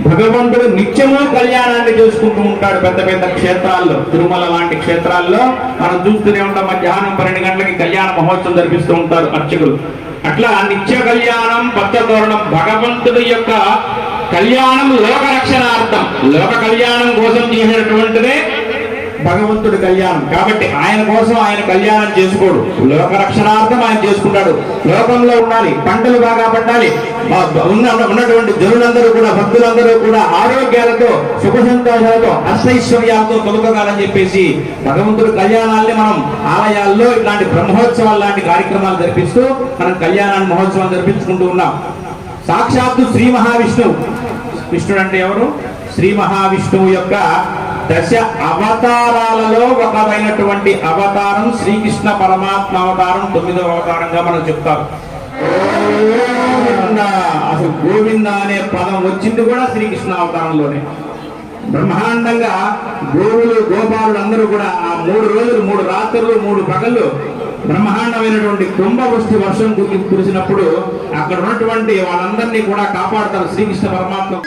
భగవంతుడు నిత్యము కళ్యాణాన్ని చేసుకుంటూ ఉంటాడు. పెద్ద పెద్ద క్షేత్రాల్లో, తిరుమల లాంటి క్షేత్రాల్లో మనం చూస్తూనే ఉంటాం. మధ్యాహ్నం 12 గంటలకి కళ్యాణ మహోత్సవం జరిపిస్తూ ఉంటారు అర్చకులు. అట్లా నిత్య కళ్యాణం, భక్తతోరణం, భగవంతుడి యొక్క కళ్యాణం లోక రక్షణార్థం, లోక కళ్యాణం కోసం చేసినటువంటిదే భగవంతుడి కళ్యాణం. కాబట్టి ఆయన కోసం ఆయన కళ్యాణం చేసుకోడు, లోక రక్షణార్థం ఆయన చేసుకుంటాడు. లోకంలో ఉండాలి, పంటలు బాగా పండాలి, ఉన్నటువంటి జనులందరూ కూడా, భక్తులందరూ కూడా ఆరోగ్యాలతో, సుఖ సంతోషాలతో, అష్టైశ్వర్యాలతో తొలగగాలని చెప్పేసి భగవంతుడి కళ్యాణాన్ని మనం ఆలయాల్లో ఇట్లాంటి బ్రహ్మోత్సవాలు లాంటి కార్యక్రమాలు జరిపిస్తూ మనం కళ్యాణాన్ని మహోత్సవాలు జరిపించుకుంటూ ఉన్నాం. సాక్షాత్తు శ్రీ మహావిష్ణువు, కృష్ణుడు అంటే ఎవరు? శ్రీ మహావిష్ణువు యొక్క 10 అవతారాలలో ఒకమైనటువంటి అవతారం శ్రీకృష్ణ పరమాత్మ అవతారం, 9వ అవతారంగా మనం చెప్తారు. అసలు గోవింద అనే పదం వచ్చింది కూడా శ్రీకృష్ణ అవతారంలోనే. బ్రహ్మాండంగా గోవులు, గోపాలులు అందరూ కూడా ఆ 3 రోజులు, 3 రాత్రులు, 3 పగళ్ళు బ్రహ్మాండమైనటువంటి కుంభవృష్టి వర్షం కురిసినప్పుడు అక్కడ ఉన్నటువంటి వాళ్ళందరినీ కూడా కాపాడుతారు శ్రీకృష్ణ పరమాత్మ.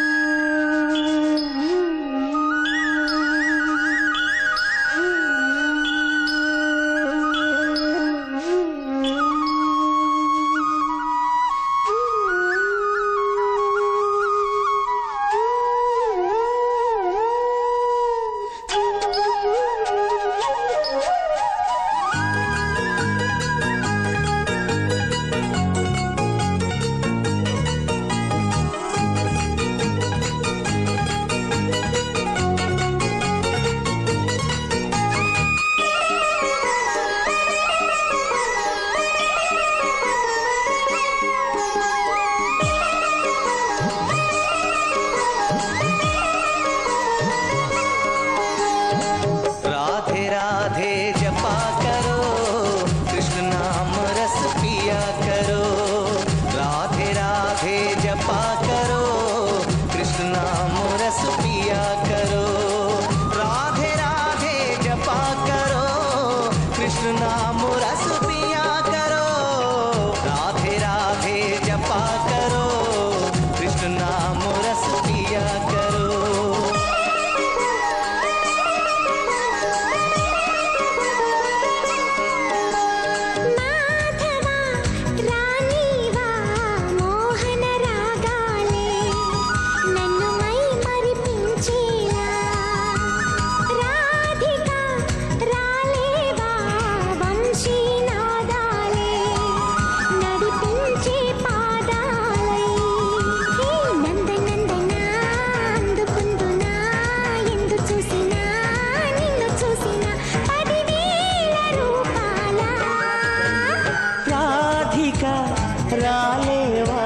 రాలేవా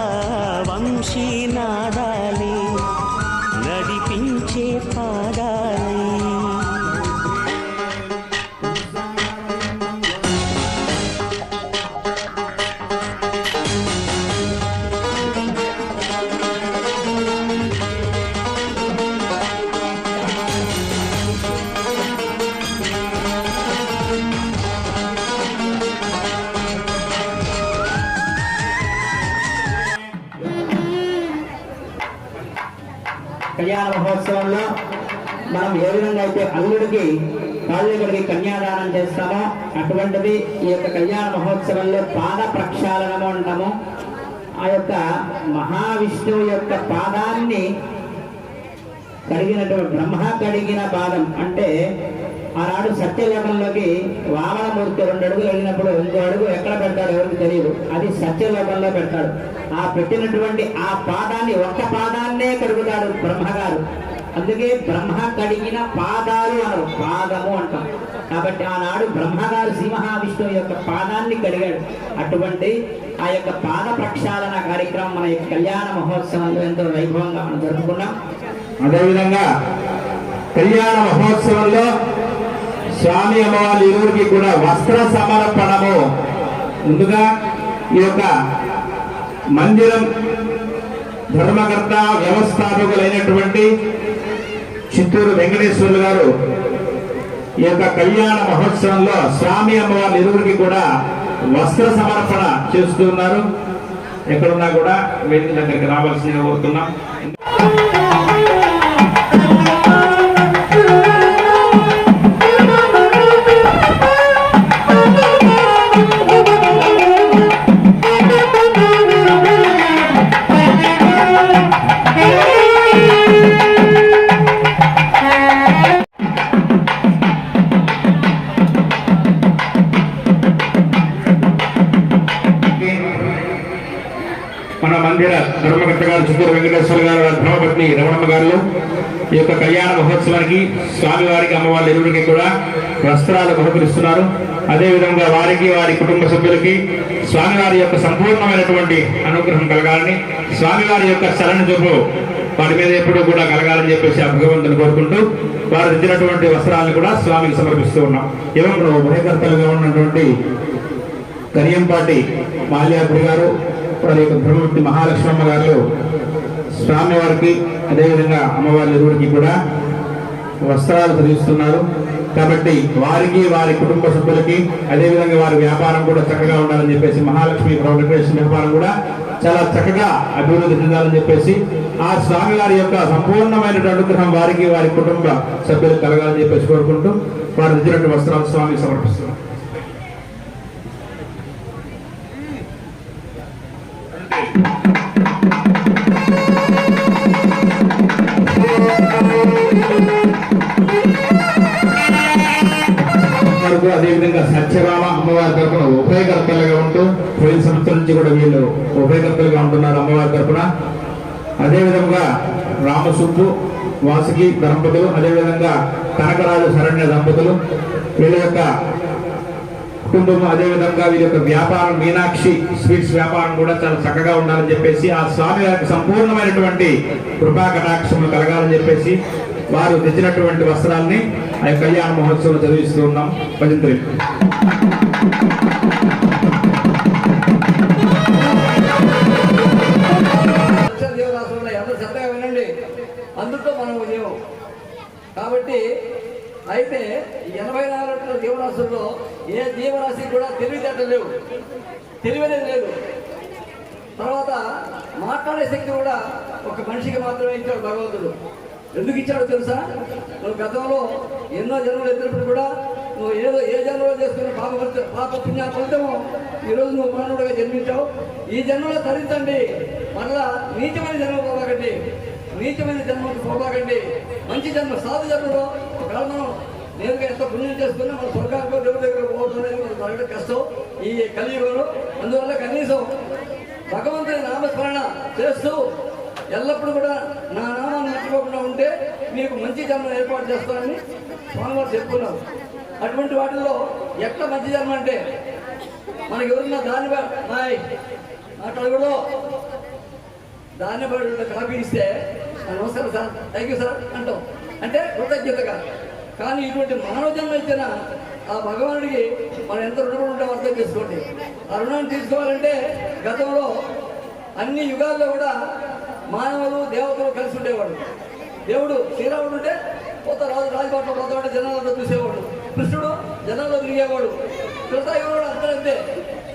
వంశీ నాదాలి నడిపించే పాదాలి. కళ్యాణ మహోత్సవంలో మనం ఏ విధంగా అయితే అల్లుడికి కాళ్ళకి కన్యాదానం చేస్తామో అటువంటిది ఈ యొక్క కళ్యాణ మహోత్సవంలో పాద ప్రక్షాళనము అంటాము. ఆ యొక్క మహావిష్ణువు యొక్క పాదాన్ని కడిగినటువంటి, బ్రహ్మ కడిగిన పాదం అంటే ఆనాడు సత్యలోకంలోకి వామనమూర్తి 2 అడుగులు వెళ్ళినప్పుడు 2 అడుగు ఎక్కడ పెడతాడు ఎవరికి తెలియదు, అది సత్యలోకంలో పెడతాడు. ఆ పెట్టినటువంటి ఆ పాదాన్ని, ఒక్క పాదాన్నే కడుగుతాడు బ్రహ్మగారు. అందుకే బ్రహ్మ కడిగిన పాదాలు అనరు, పాదము అంటాం. కాబట్టి ఆనాడు బ్రహ్మగారు శ్రీ మహావిష్ణువు యొక్క పాదాన్ని కడిగాడు. అటువంటి ఆ యొక్క పాద ప్రక్షాళన కార్యక్రమం మన యొక్క కళ్యాణ మహోత్సవంలో ఎంతో వైభవంగా మనం జరుపుకున్నాం. అదేవిధంగా కళ్యాణ మహోత్సవంలో స్వామి అమ్మవారి ఇరువురికి కూడా వస్త్ర సమర్పణము. ముందుగా ఈ యొక్క మందిరం ధర్మకర్త వ్యవస్థాపకులైనటువంటి చిత్తూరు వెంకటేశ్వర్లు గారు ఈ యొక్క కళ్యాణ మహోత్సవంలో స్వామి అమ్మవారి ఇరువురికి కూడా వస్త్ర సమర్పణ చేస్తున్నారు. ఎక్కడున్నా కూడా వేదిక దగ్గరికి రావాల్సిందిగా కోరుతున్నాం. మన మందిర ధర్మకర్త గారు చిత్తూరు వెంకటేశ్వర గారు, ధర్మపత్ని రమణమ్మ గారు ఈ యొక్క కళ్యాణ మహోత్సవానికి స్వామివారికి అమ్మవారి ఇరువురికి కూడా వస్త్రాలు బహుకరిస్తున్నారు. అదేవిధంగా వారికి వారి కుటుంబ సభ్యులకి స్వామివారి యొక్క సంపూర్ణమైనటువంటి అనుగ్రహం కలగాలని, స్వామివారి యొక్క శరణ చూపు వారి మీద ఎప్పుడూ కూడా కలగాలని చెప్పేసి ఆ భగవంతుని కోరుకుంటూ వారు ఇచ్చినటువంటి వస్త్రాలను కూడా స్వామికి సమర్పిస్తూ ఉన్నాం. ఇవ్వంలో భయకర్తలుగా ఉన్నటువంటి కరియంపాటి మాల్యాపురి గారు, వారి యొక్క ధర్మవతి మహాలక్ష్మమ్మ గారు స్వామివారికి అదేవిధంగా అమ్మవారి ఇరువురికి కూడా వస్త్రాలు ధరిస్తున్నారు. కాబట్టి వారికి వారి కుటుంబ సభ్యులకి అదేవిధంగా వారి వ్యాపారం కూడా చక్కగా ఉండాలని చెప్పేసి, మహాలక్ష్మి ప్రొడక్షన్ వ్యాపారం కూడా చాలా చక్కగా అభివృద్ధి చెందాలని చెప్పేసి, ఆ స్వామి వారి యొక్క సంపూర్ణమైనటువంటి అనుగ్రహం వారికి వారి కుటుంబ సభ్యులకు కలగాలని చెప్పేసి కోరుకుంటూ వారు ఇచ్చినటువంటి వస్త్రాలు స్వామికి సమర్పిస్తున్నారు. అదేవిధంగా సత్యభామ అమ్మవారి తరఫున ఉభయకర్తలుగా ఉంటూ పోయిన సంవత్సరం నుంచి కూడా వీళ్ళు ఉభయకర్తలుగా ఉంటున్నారు అమ్మవారి తరఫున. అదేవిధంగా రామసుబ్బు వాసుకి దంపతులు, అదేవిధంగా కనకరాజు శరణ్య దంపతులు, వీళ్ళ యొక్క కుటుంబం, అదేవిధంగా వీరి యొక్క వ్యాపారం మీనాక్షి స్వీట్స్ వ్యాపారం కూడా చాలా చక్కగా ఉండాలని చెప్పేసి, ఆ స్వామి వారికి సంపూర్ణమైనటువంటి కృపా కటాక్షములు కలగాలని చెప్పేసి వారు తెచ్చినటువంటి వస్త్రాలని ఆ యొక్క కళ్యాణ మహోత్సవం చదివిస్తూ ఉన్నాం. భజంత్రి ఎంత శ్రద్ధగా వినండి, అందుతో మనం ఉదయం కాబట్టి. అయితే 84 జీవరాశుల్లో ఏ జీవరాశి కూడా తెలివితేటలు లేవు, తెలివనేది లేదు. తర్వాత మాట్లాడే శక్తి కూడా ఒక మనిషికి మాత్రమే ఇచ్చాడు భగవంతుడు. ఎందుకు ఇచ్చాడో తెలుసా? నువ్వు గతంలో ఎన్నో జన్మలు ఎత్తినప్పుడు కూడా నువ్వు ఏ జన్మలో చేసుకున్న పాప పుణ్య ఫలితమో ఈరోజు నువ్వు మానవుడిగా జన్మించావు. ఈ జన్మలో తరించండి, మళ్ళా నీచమైన జన్మ పోబాకండి, నీచమైన జన్మకు పోబాకండి. మంచి జన్మ, సాధు జన్మలో ఒకవేళ మనం నేరుగా ఎంత పుణ్యం చేసుకున్నా మన స్వర్గానికి దేవుడి దగ్గర పోవడం అనేది మనకు తగ్గడం కష్టం ఈ కలియుగంలో. అందువల్ల కనీసం భగవంతుని నామస్మరణ చేస్తూ ఎల్లప్పుడూ కూడా నా నామాన్ని మర్చిపోకుండా ఉంటే మీకు మంచి జన్మ ఏర్పాటు చేస్తానని స్వామివారు చెప్పుకున్నారు. అటువంటి వాటిల్లో ఎట్లా మంచి జన్మ అంటే, మనకి ఎవరున్నా దాన్ని మాట్లాడకూడదు, దాన్ని బట్టి కాపీ ఇస్తే నమస్కారం సార్, థ్యాంక్ యూ సార్ అంటాం, అంటే కృతజ్ఞతగా. కానీ ఇటువంటి మానవ జన్మ ఇచ్చిన ఆ భగవానుడికి మనం ఎంత రుణపడి ఉంటామో అర్థం చేసుకోండి. ఆ రుణాన్ని తీసుకోవాలంటే గతంలో అన్ని యుగాల్లో కూడా మానవులు దేవతలు కలిసి ఉండేవాడు. దేవుడు శ్రీరాముడు ఉంటే రాజపాట్లో పోతాడు, జనాలతో చూసేవాడు. కృష్ణుడు జనాల్లో తిరిగేవాడు. కృతయుగంలో అంతే.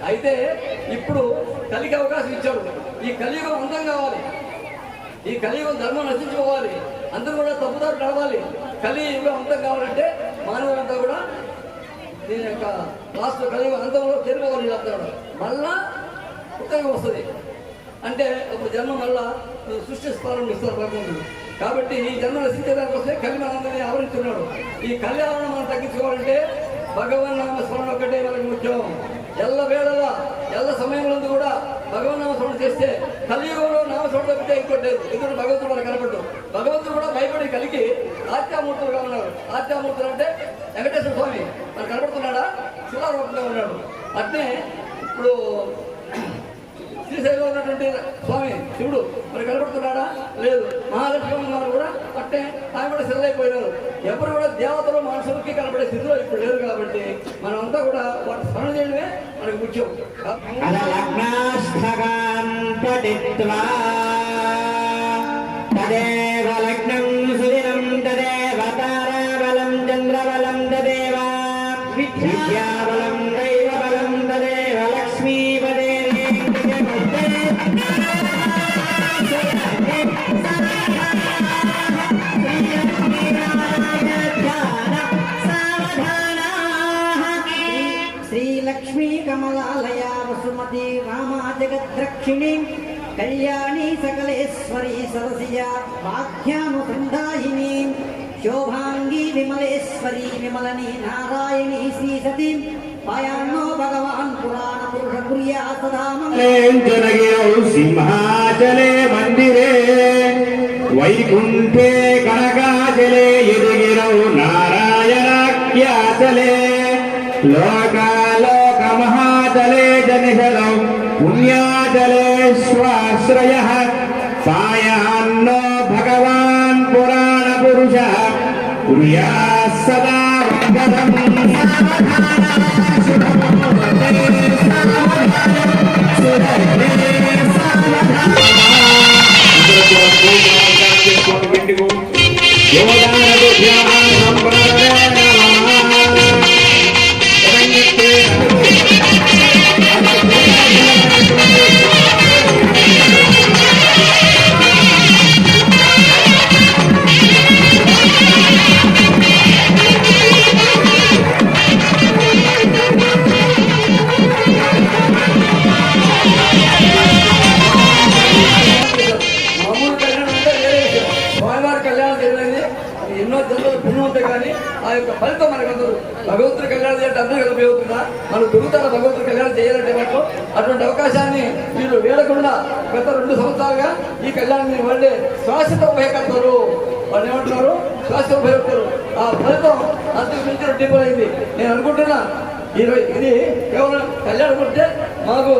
అయితే ఇప్పుడు కలికి అవకాశం ఇచ్చాడు. ఈ కలియుగం అంతం కావాలి, ఈ కలియుగం ధర్మం నశించుకోవాలి, అందరూ కూడా తప్పుదారు నడవాలి. కలియుగం అంతం కావాలంటే మానవులంతా కూడా దీని యొక్క లాస్ట్ కలియుగం అంతంలో చేరుకోవాలి. మళ్ళా కృతయుగం వస్తుంది అంటే ఒక జన్మ మళ్ళా సృష్టి ప్రారంభిస్తారు భగవంతుడు. కాబట్టి ఈ జన్మ నశించేదానికి వస్తే కలి మనందరినీ ఆవరిస్తున్నాడు. ఈ కళ్యాణం మనం తగ్గించుకోవాలంటే భగవన్ నామ స్మరణ ఒకటే మనకు ముఖ్యం. ఎల్ల వేళలా ఎల్ల సమయంలో కూడా భగవన్ నామ స్మరణ చేస్తే కలియుగంలో నామస్మరణ తప్పితే ఇంకోట్లేదు. ఎందుకంటే భగవంతుడు మనకు కనపడ్డు. భగవంతుడు కూడా భయపడి కలిగి ఆత్యామూర్తులుగా ఉన్నాడు. ఆత్యామూర్తులు అంటే వెంకటేశ్వర స్వామి మనకు కనపడుతున్నాడా? శిలారూపంగా ఉన్నాడు. అట్నే ఇప్పుడు శ్రీశైలంలో ఉన్నటువంటి స్వామి శివుడు మరి కనపడుతున్నాడా? లేదు. మహాలక్ష్మి గారు కూడా అట్టే ఆయన కూడా శిలైపోయినారు. ఎవరు కూడా దేవతలు మనుషులకి కనపడే స్థితిలో ఇప్పుడు లేరు. కాబట్టి మనమంతా కూడా వాటి స్మరణ చేయడమే మనకు ముఖ్యం. తదేవ లగ్నం సుదినం తదేవ తారాబలం చంద్రబలం తదే విద్యాబలం దైవబలం తదేవ లక్ష్మీపదే శ్రీలక్ష్మీ కమలాలయా వసుమతి రామా జగద్రక్షిణి కళ్యాణి సకలేశ్వరీ సరసిజా వాక్యానుసంధాయిని శోభాంగీ విమలేశ్వరీ విమలని నారాయణీ శ్రీ సతీ పాయాన్నో భగవాన్ పురాణ పురుష కుర్యా సదా జనగిరౌ సింహాచలే మందిరే వైకుంఠే కనకాచలే యదుగిరౌ నారాయణాఖ్యాచలే లోకాలోకమహాచలే జనిషదౌ పుణ్యాచలే స్వాశ్రయః పాయాన్నో భగవాన్ పురాణ పురుష కుర్యా సదా వందనం మామూలు కళ్యాణం అంటే వేరే విషయం. స్వామివారి కళ్యాణం జరిగింది అది ఎన్నో జన్మలు పుణ్యం ఉంటాయి కానీ ఆ యొక్క ఫలితం మనకు అందరూ భగవంతుడి కళ్యాణం చేయాలంటే అందరూ కదా ఉపయోగవుతుందా మనం దొరుకుతారా భగవంతుడి కళ్యాణం చేయాలంటే మనకు అటువంటి అవకాశాన్ని మీరు వేడకుండా గత 2 సంవత్సరాలుగా ఈ కళ్యాణాన్ని వాళ్ళే శాశ్వత ఉపయోగకర్తలు వాళ్ళు ఏమంటున్నారు శాశ్వత ఉపయోగకర్తలు ఆ ఫలితం అంతకు మించిన రెట్టింపులైంది నేను అనుకుంటున్నా ఇది కేవలం కళ్యాణం అంటే మాకు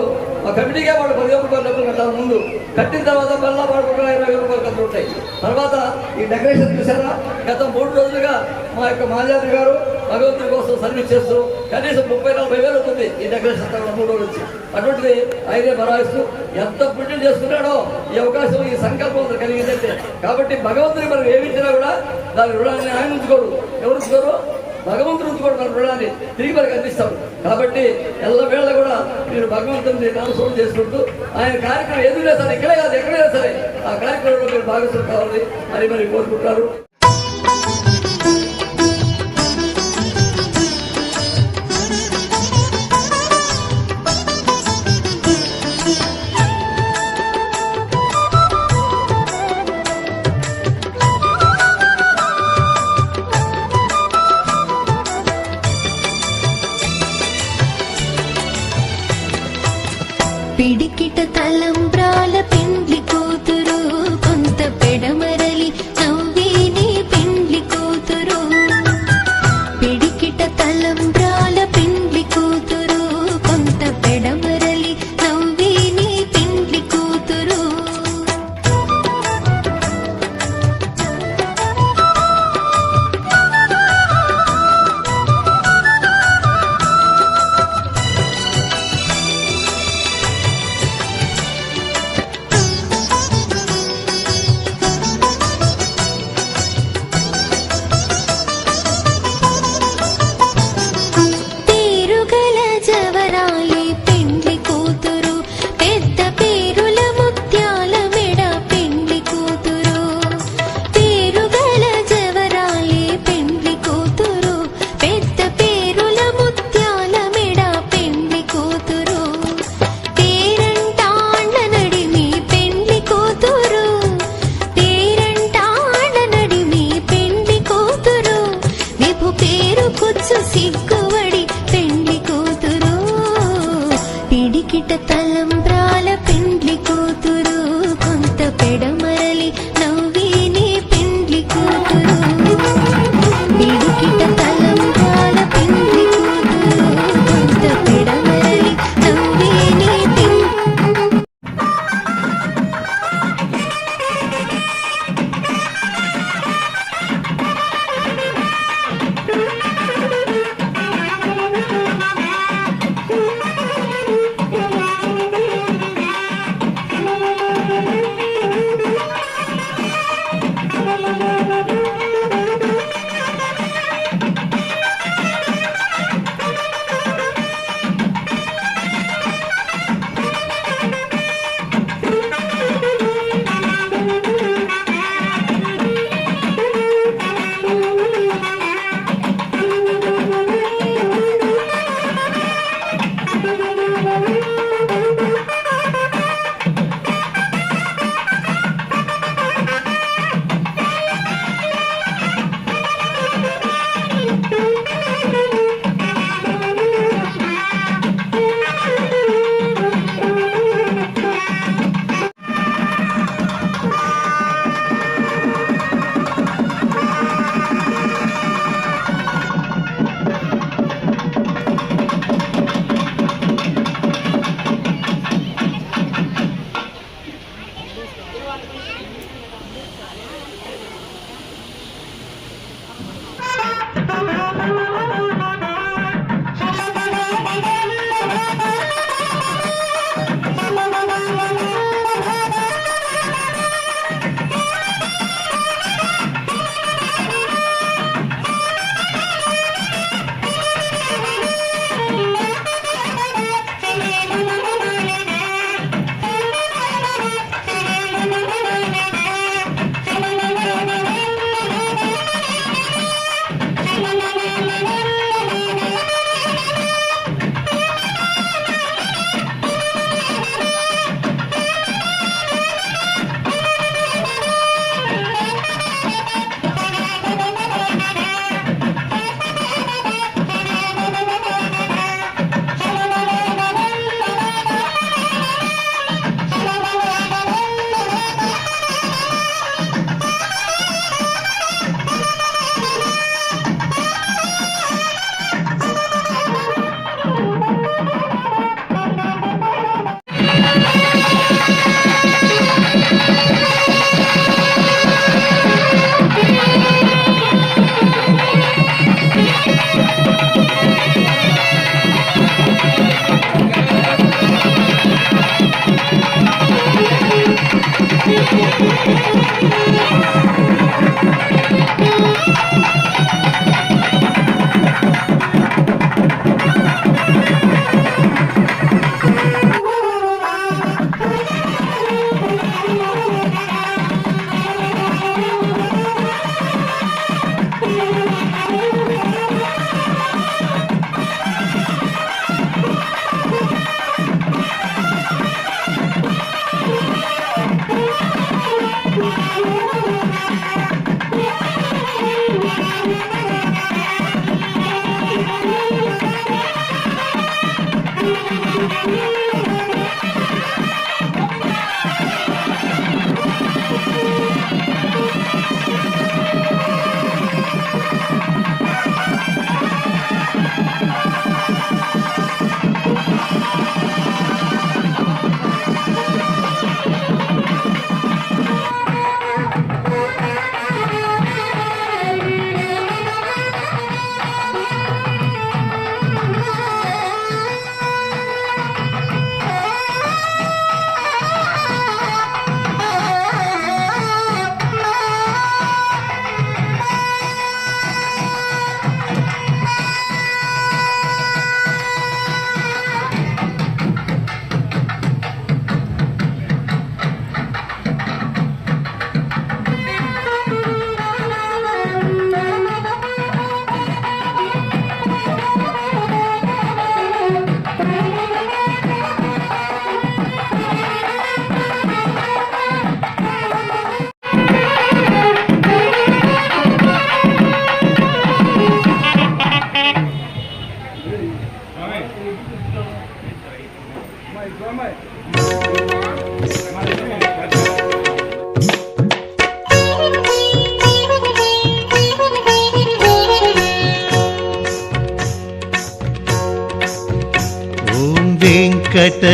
మా కమిటీగా వాడు 10,000 రూపాయలు డబ్బులు కట్టాలి ముందు కట్టిన తర్వాత మళ్ళీ వాడు 20,000 రూపాయలు ఖర్చులు ఉంటాయి. తర్వాత ఈ డెకరేషన్ చూసారా గత 3 రోజులుగా మా యొక్క మాల్యాద్రి గారు భగవంతుడి కోసం సర్వీస్ చేస్తూ కనీసం 30,000-40,000 అవుతుంది ఈ డెకరేషన్ 3 రోజుల నుంచి. అటువంటిది ఆయనే బరాయిస్తూ ఎంత పుణ్యం చేసుకున్నాడో ఈ అవకాశం ఈ సంకల్పం కలిగిందంటే కాబట్టి భగవంతుని మనం ఏమిచ్చినా కూడా దాని రుణాన్ని ఆయన ఉంచుకోరు. ఎవరు ఉంచుకోరు? భగవంతుడు ఉంచుకోవడం మన రుణాన్ని తిరిగి మనకు అందిస్తాడు. కాబట్టి ఎల్లవేళ కూడా మీరు భగవంతుని నామస్మరణ చేసుకుంటూ ఆయన కార్యక్రమం ఏదైనా సరే ఇక్కడే కాదు ఎక్కడైనా సరే ఆ కార్యక్రమంలో మీరు భాగస్వామి కావాలి అని మరి కోరుకుంటారు. పిడికిట తలంబ్రాల పెండ్లి కూతురు కొంత పెడమరలి నవ్విని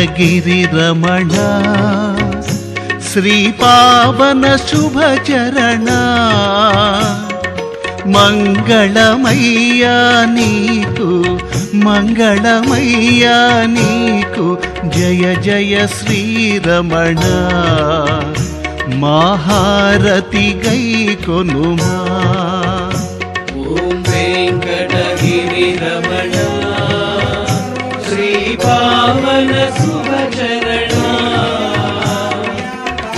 వెంకటగిరిరమణ శ్రీపావన శుభచరణ మంగళమయ్యా నీకు మంగళమయ్యా నీకు జయ జయ శ్రీరమణ మహారతి గై కొనుమా ఓం వెంకటగిరిరమణ శ్రీపావన శుభచరణ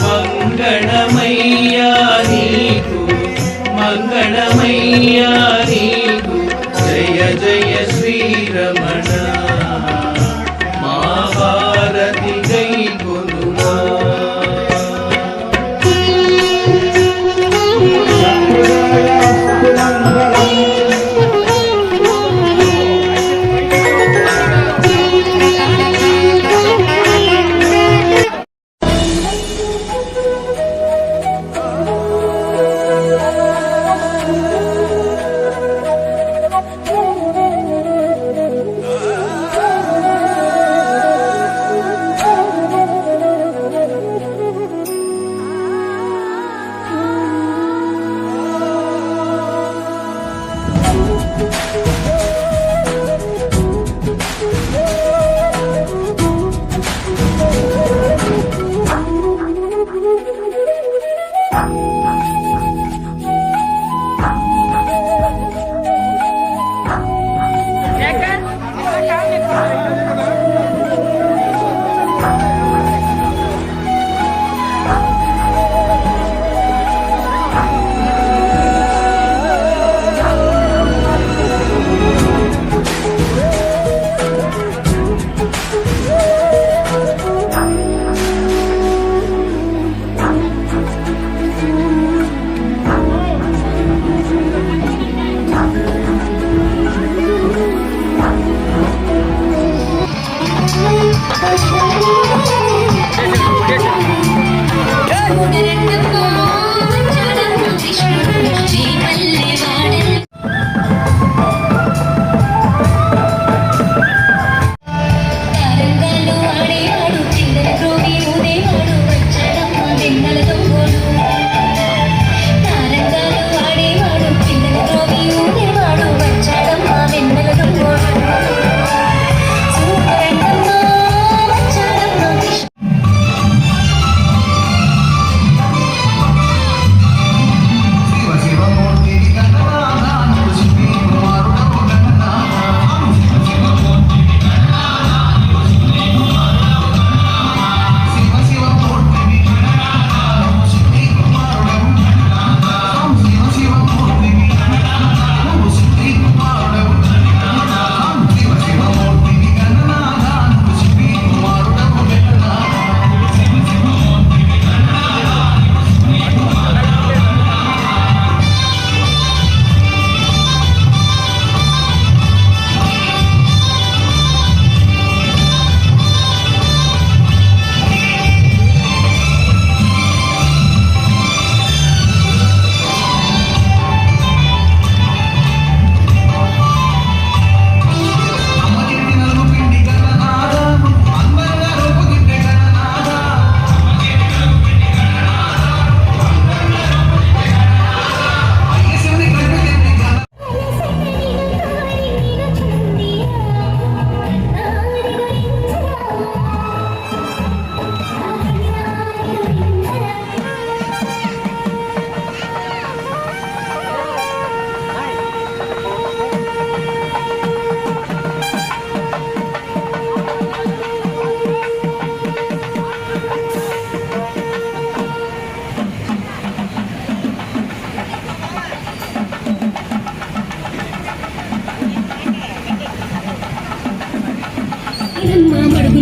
మంగళమయ్యా నీకు మంగళమయ్యా నీకు జయ జయ శ్రీరమణ మహారతి గై కొనుమా నారంగాలు ఆడేవాడు పిల్లల ద్రోవి ఊరేవాడు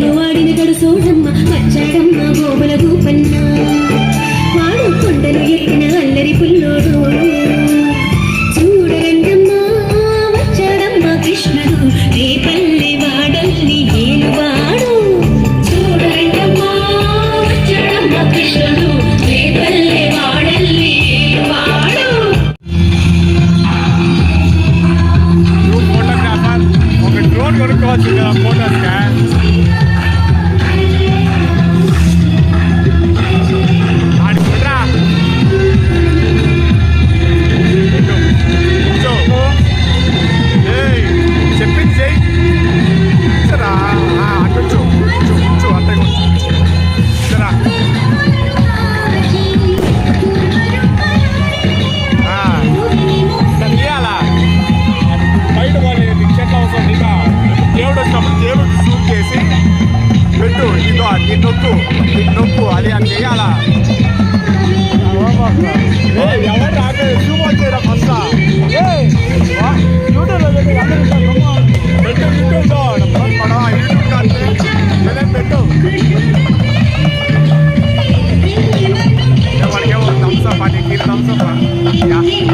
వాడల్లో వాడిన గడు సోడమ్మ వచ్చాడమ్మ గోబల గోపన్న వాడు కొండలు ఎక్కిన అల్లరి పుల్లోడు చూడరండమ్మా వచ్చాడమ్మ కృష్ణుడు రేపల్లి వాడల్లి ఏలువాడు చూడరండమ్మా వచ్చాడమ్మ కృష్ణుడు రేపల్లి వాడల్లి ఏలువాడు ఫోటోగ్రాఫర్ ఒక డ్రోన్ కొనుక్కోవచ్చు కదా ఫోటోస్గా. చెప్పింది చెయ్యి సరా అటు అంతే సరా తీయాలా బయట వాళ్ళు చెట్ల అవసరం ఇంకా దేవుడు వచ్చినప్పుడు దేవుడు జూమ్ చేసి పెట్టు ఇదో నొక్కు అది అని చేయాలా. ఎవరు రాకే జూమ్ వచ్చేరా ఫస్ట్ యూట్యూబ్లో పెట్టి పెట్టు యూట్యూబ్లో యూట్యూబ్ కాదు పెట్టు వాళ్ళకేమో థమ్స్అప్ అని కీలు థమ్స్అప్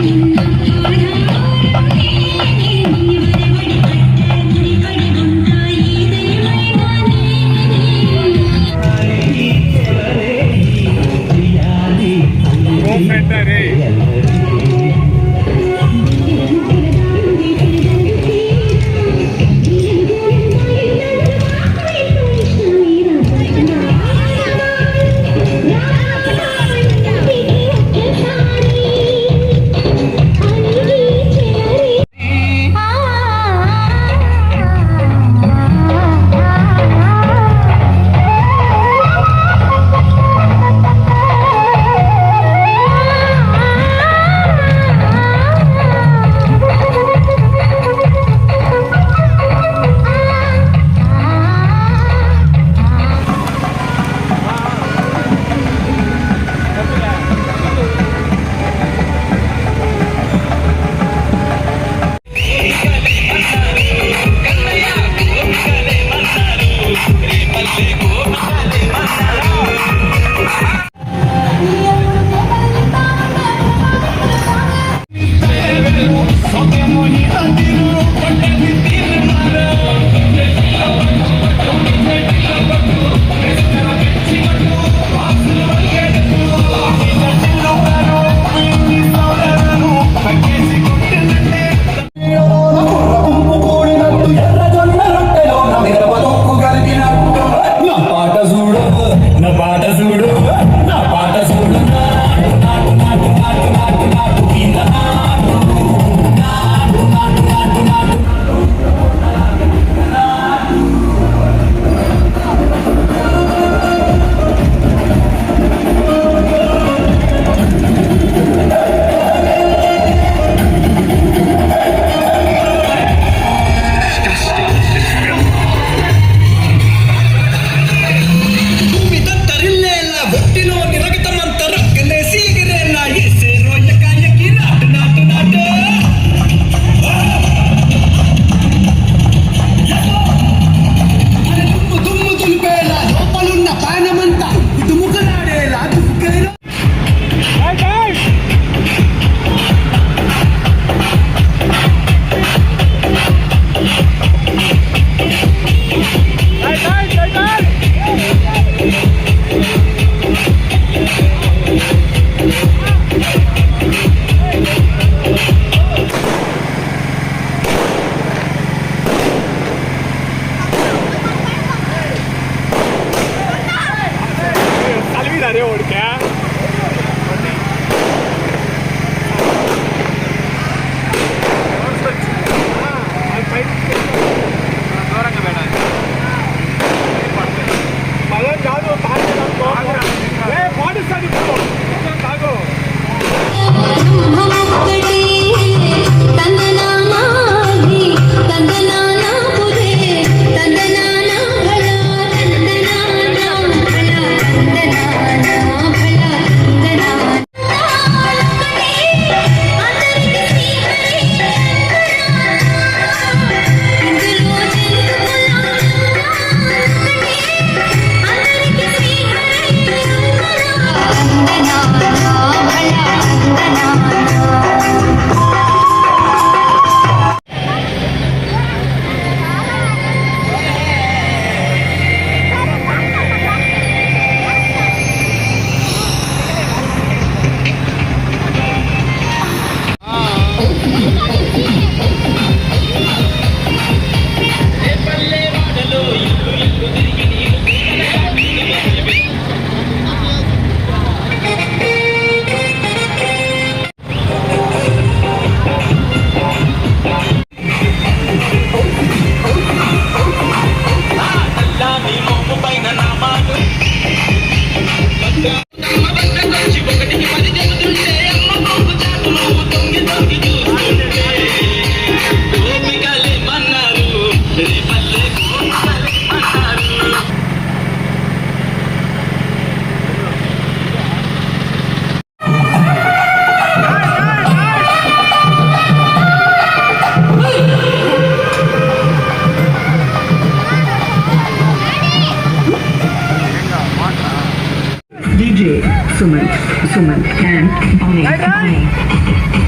Suman and Bonnie.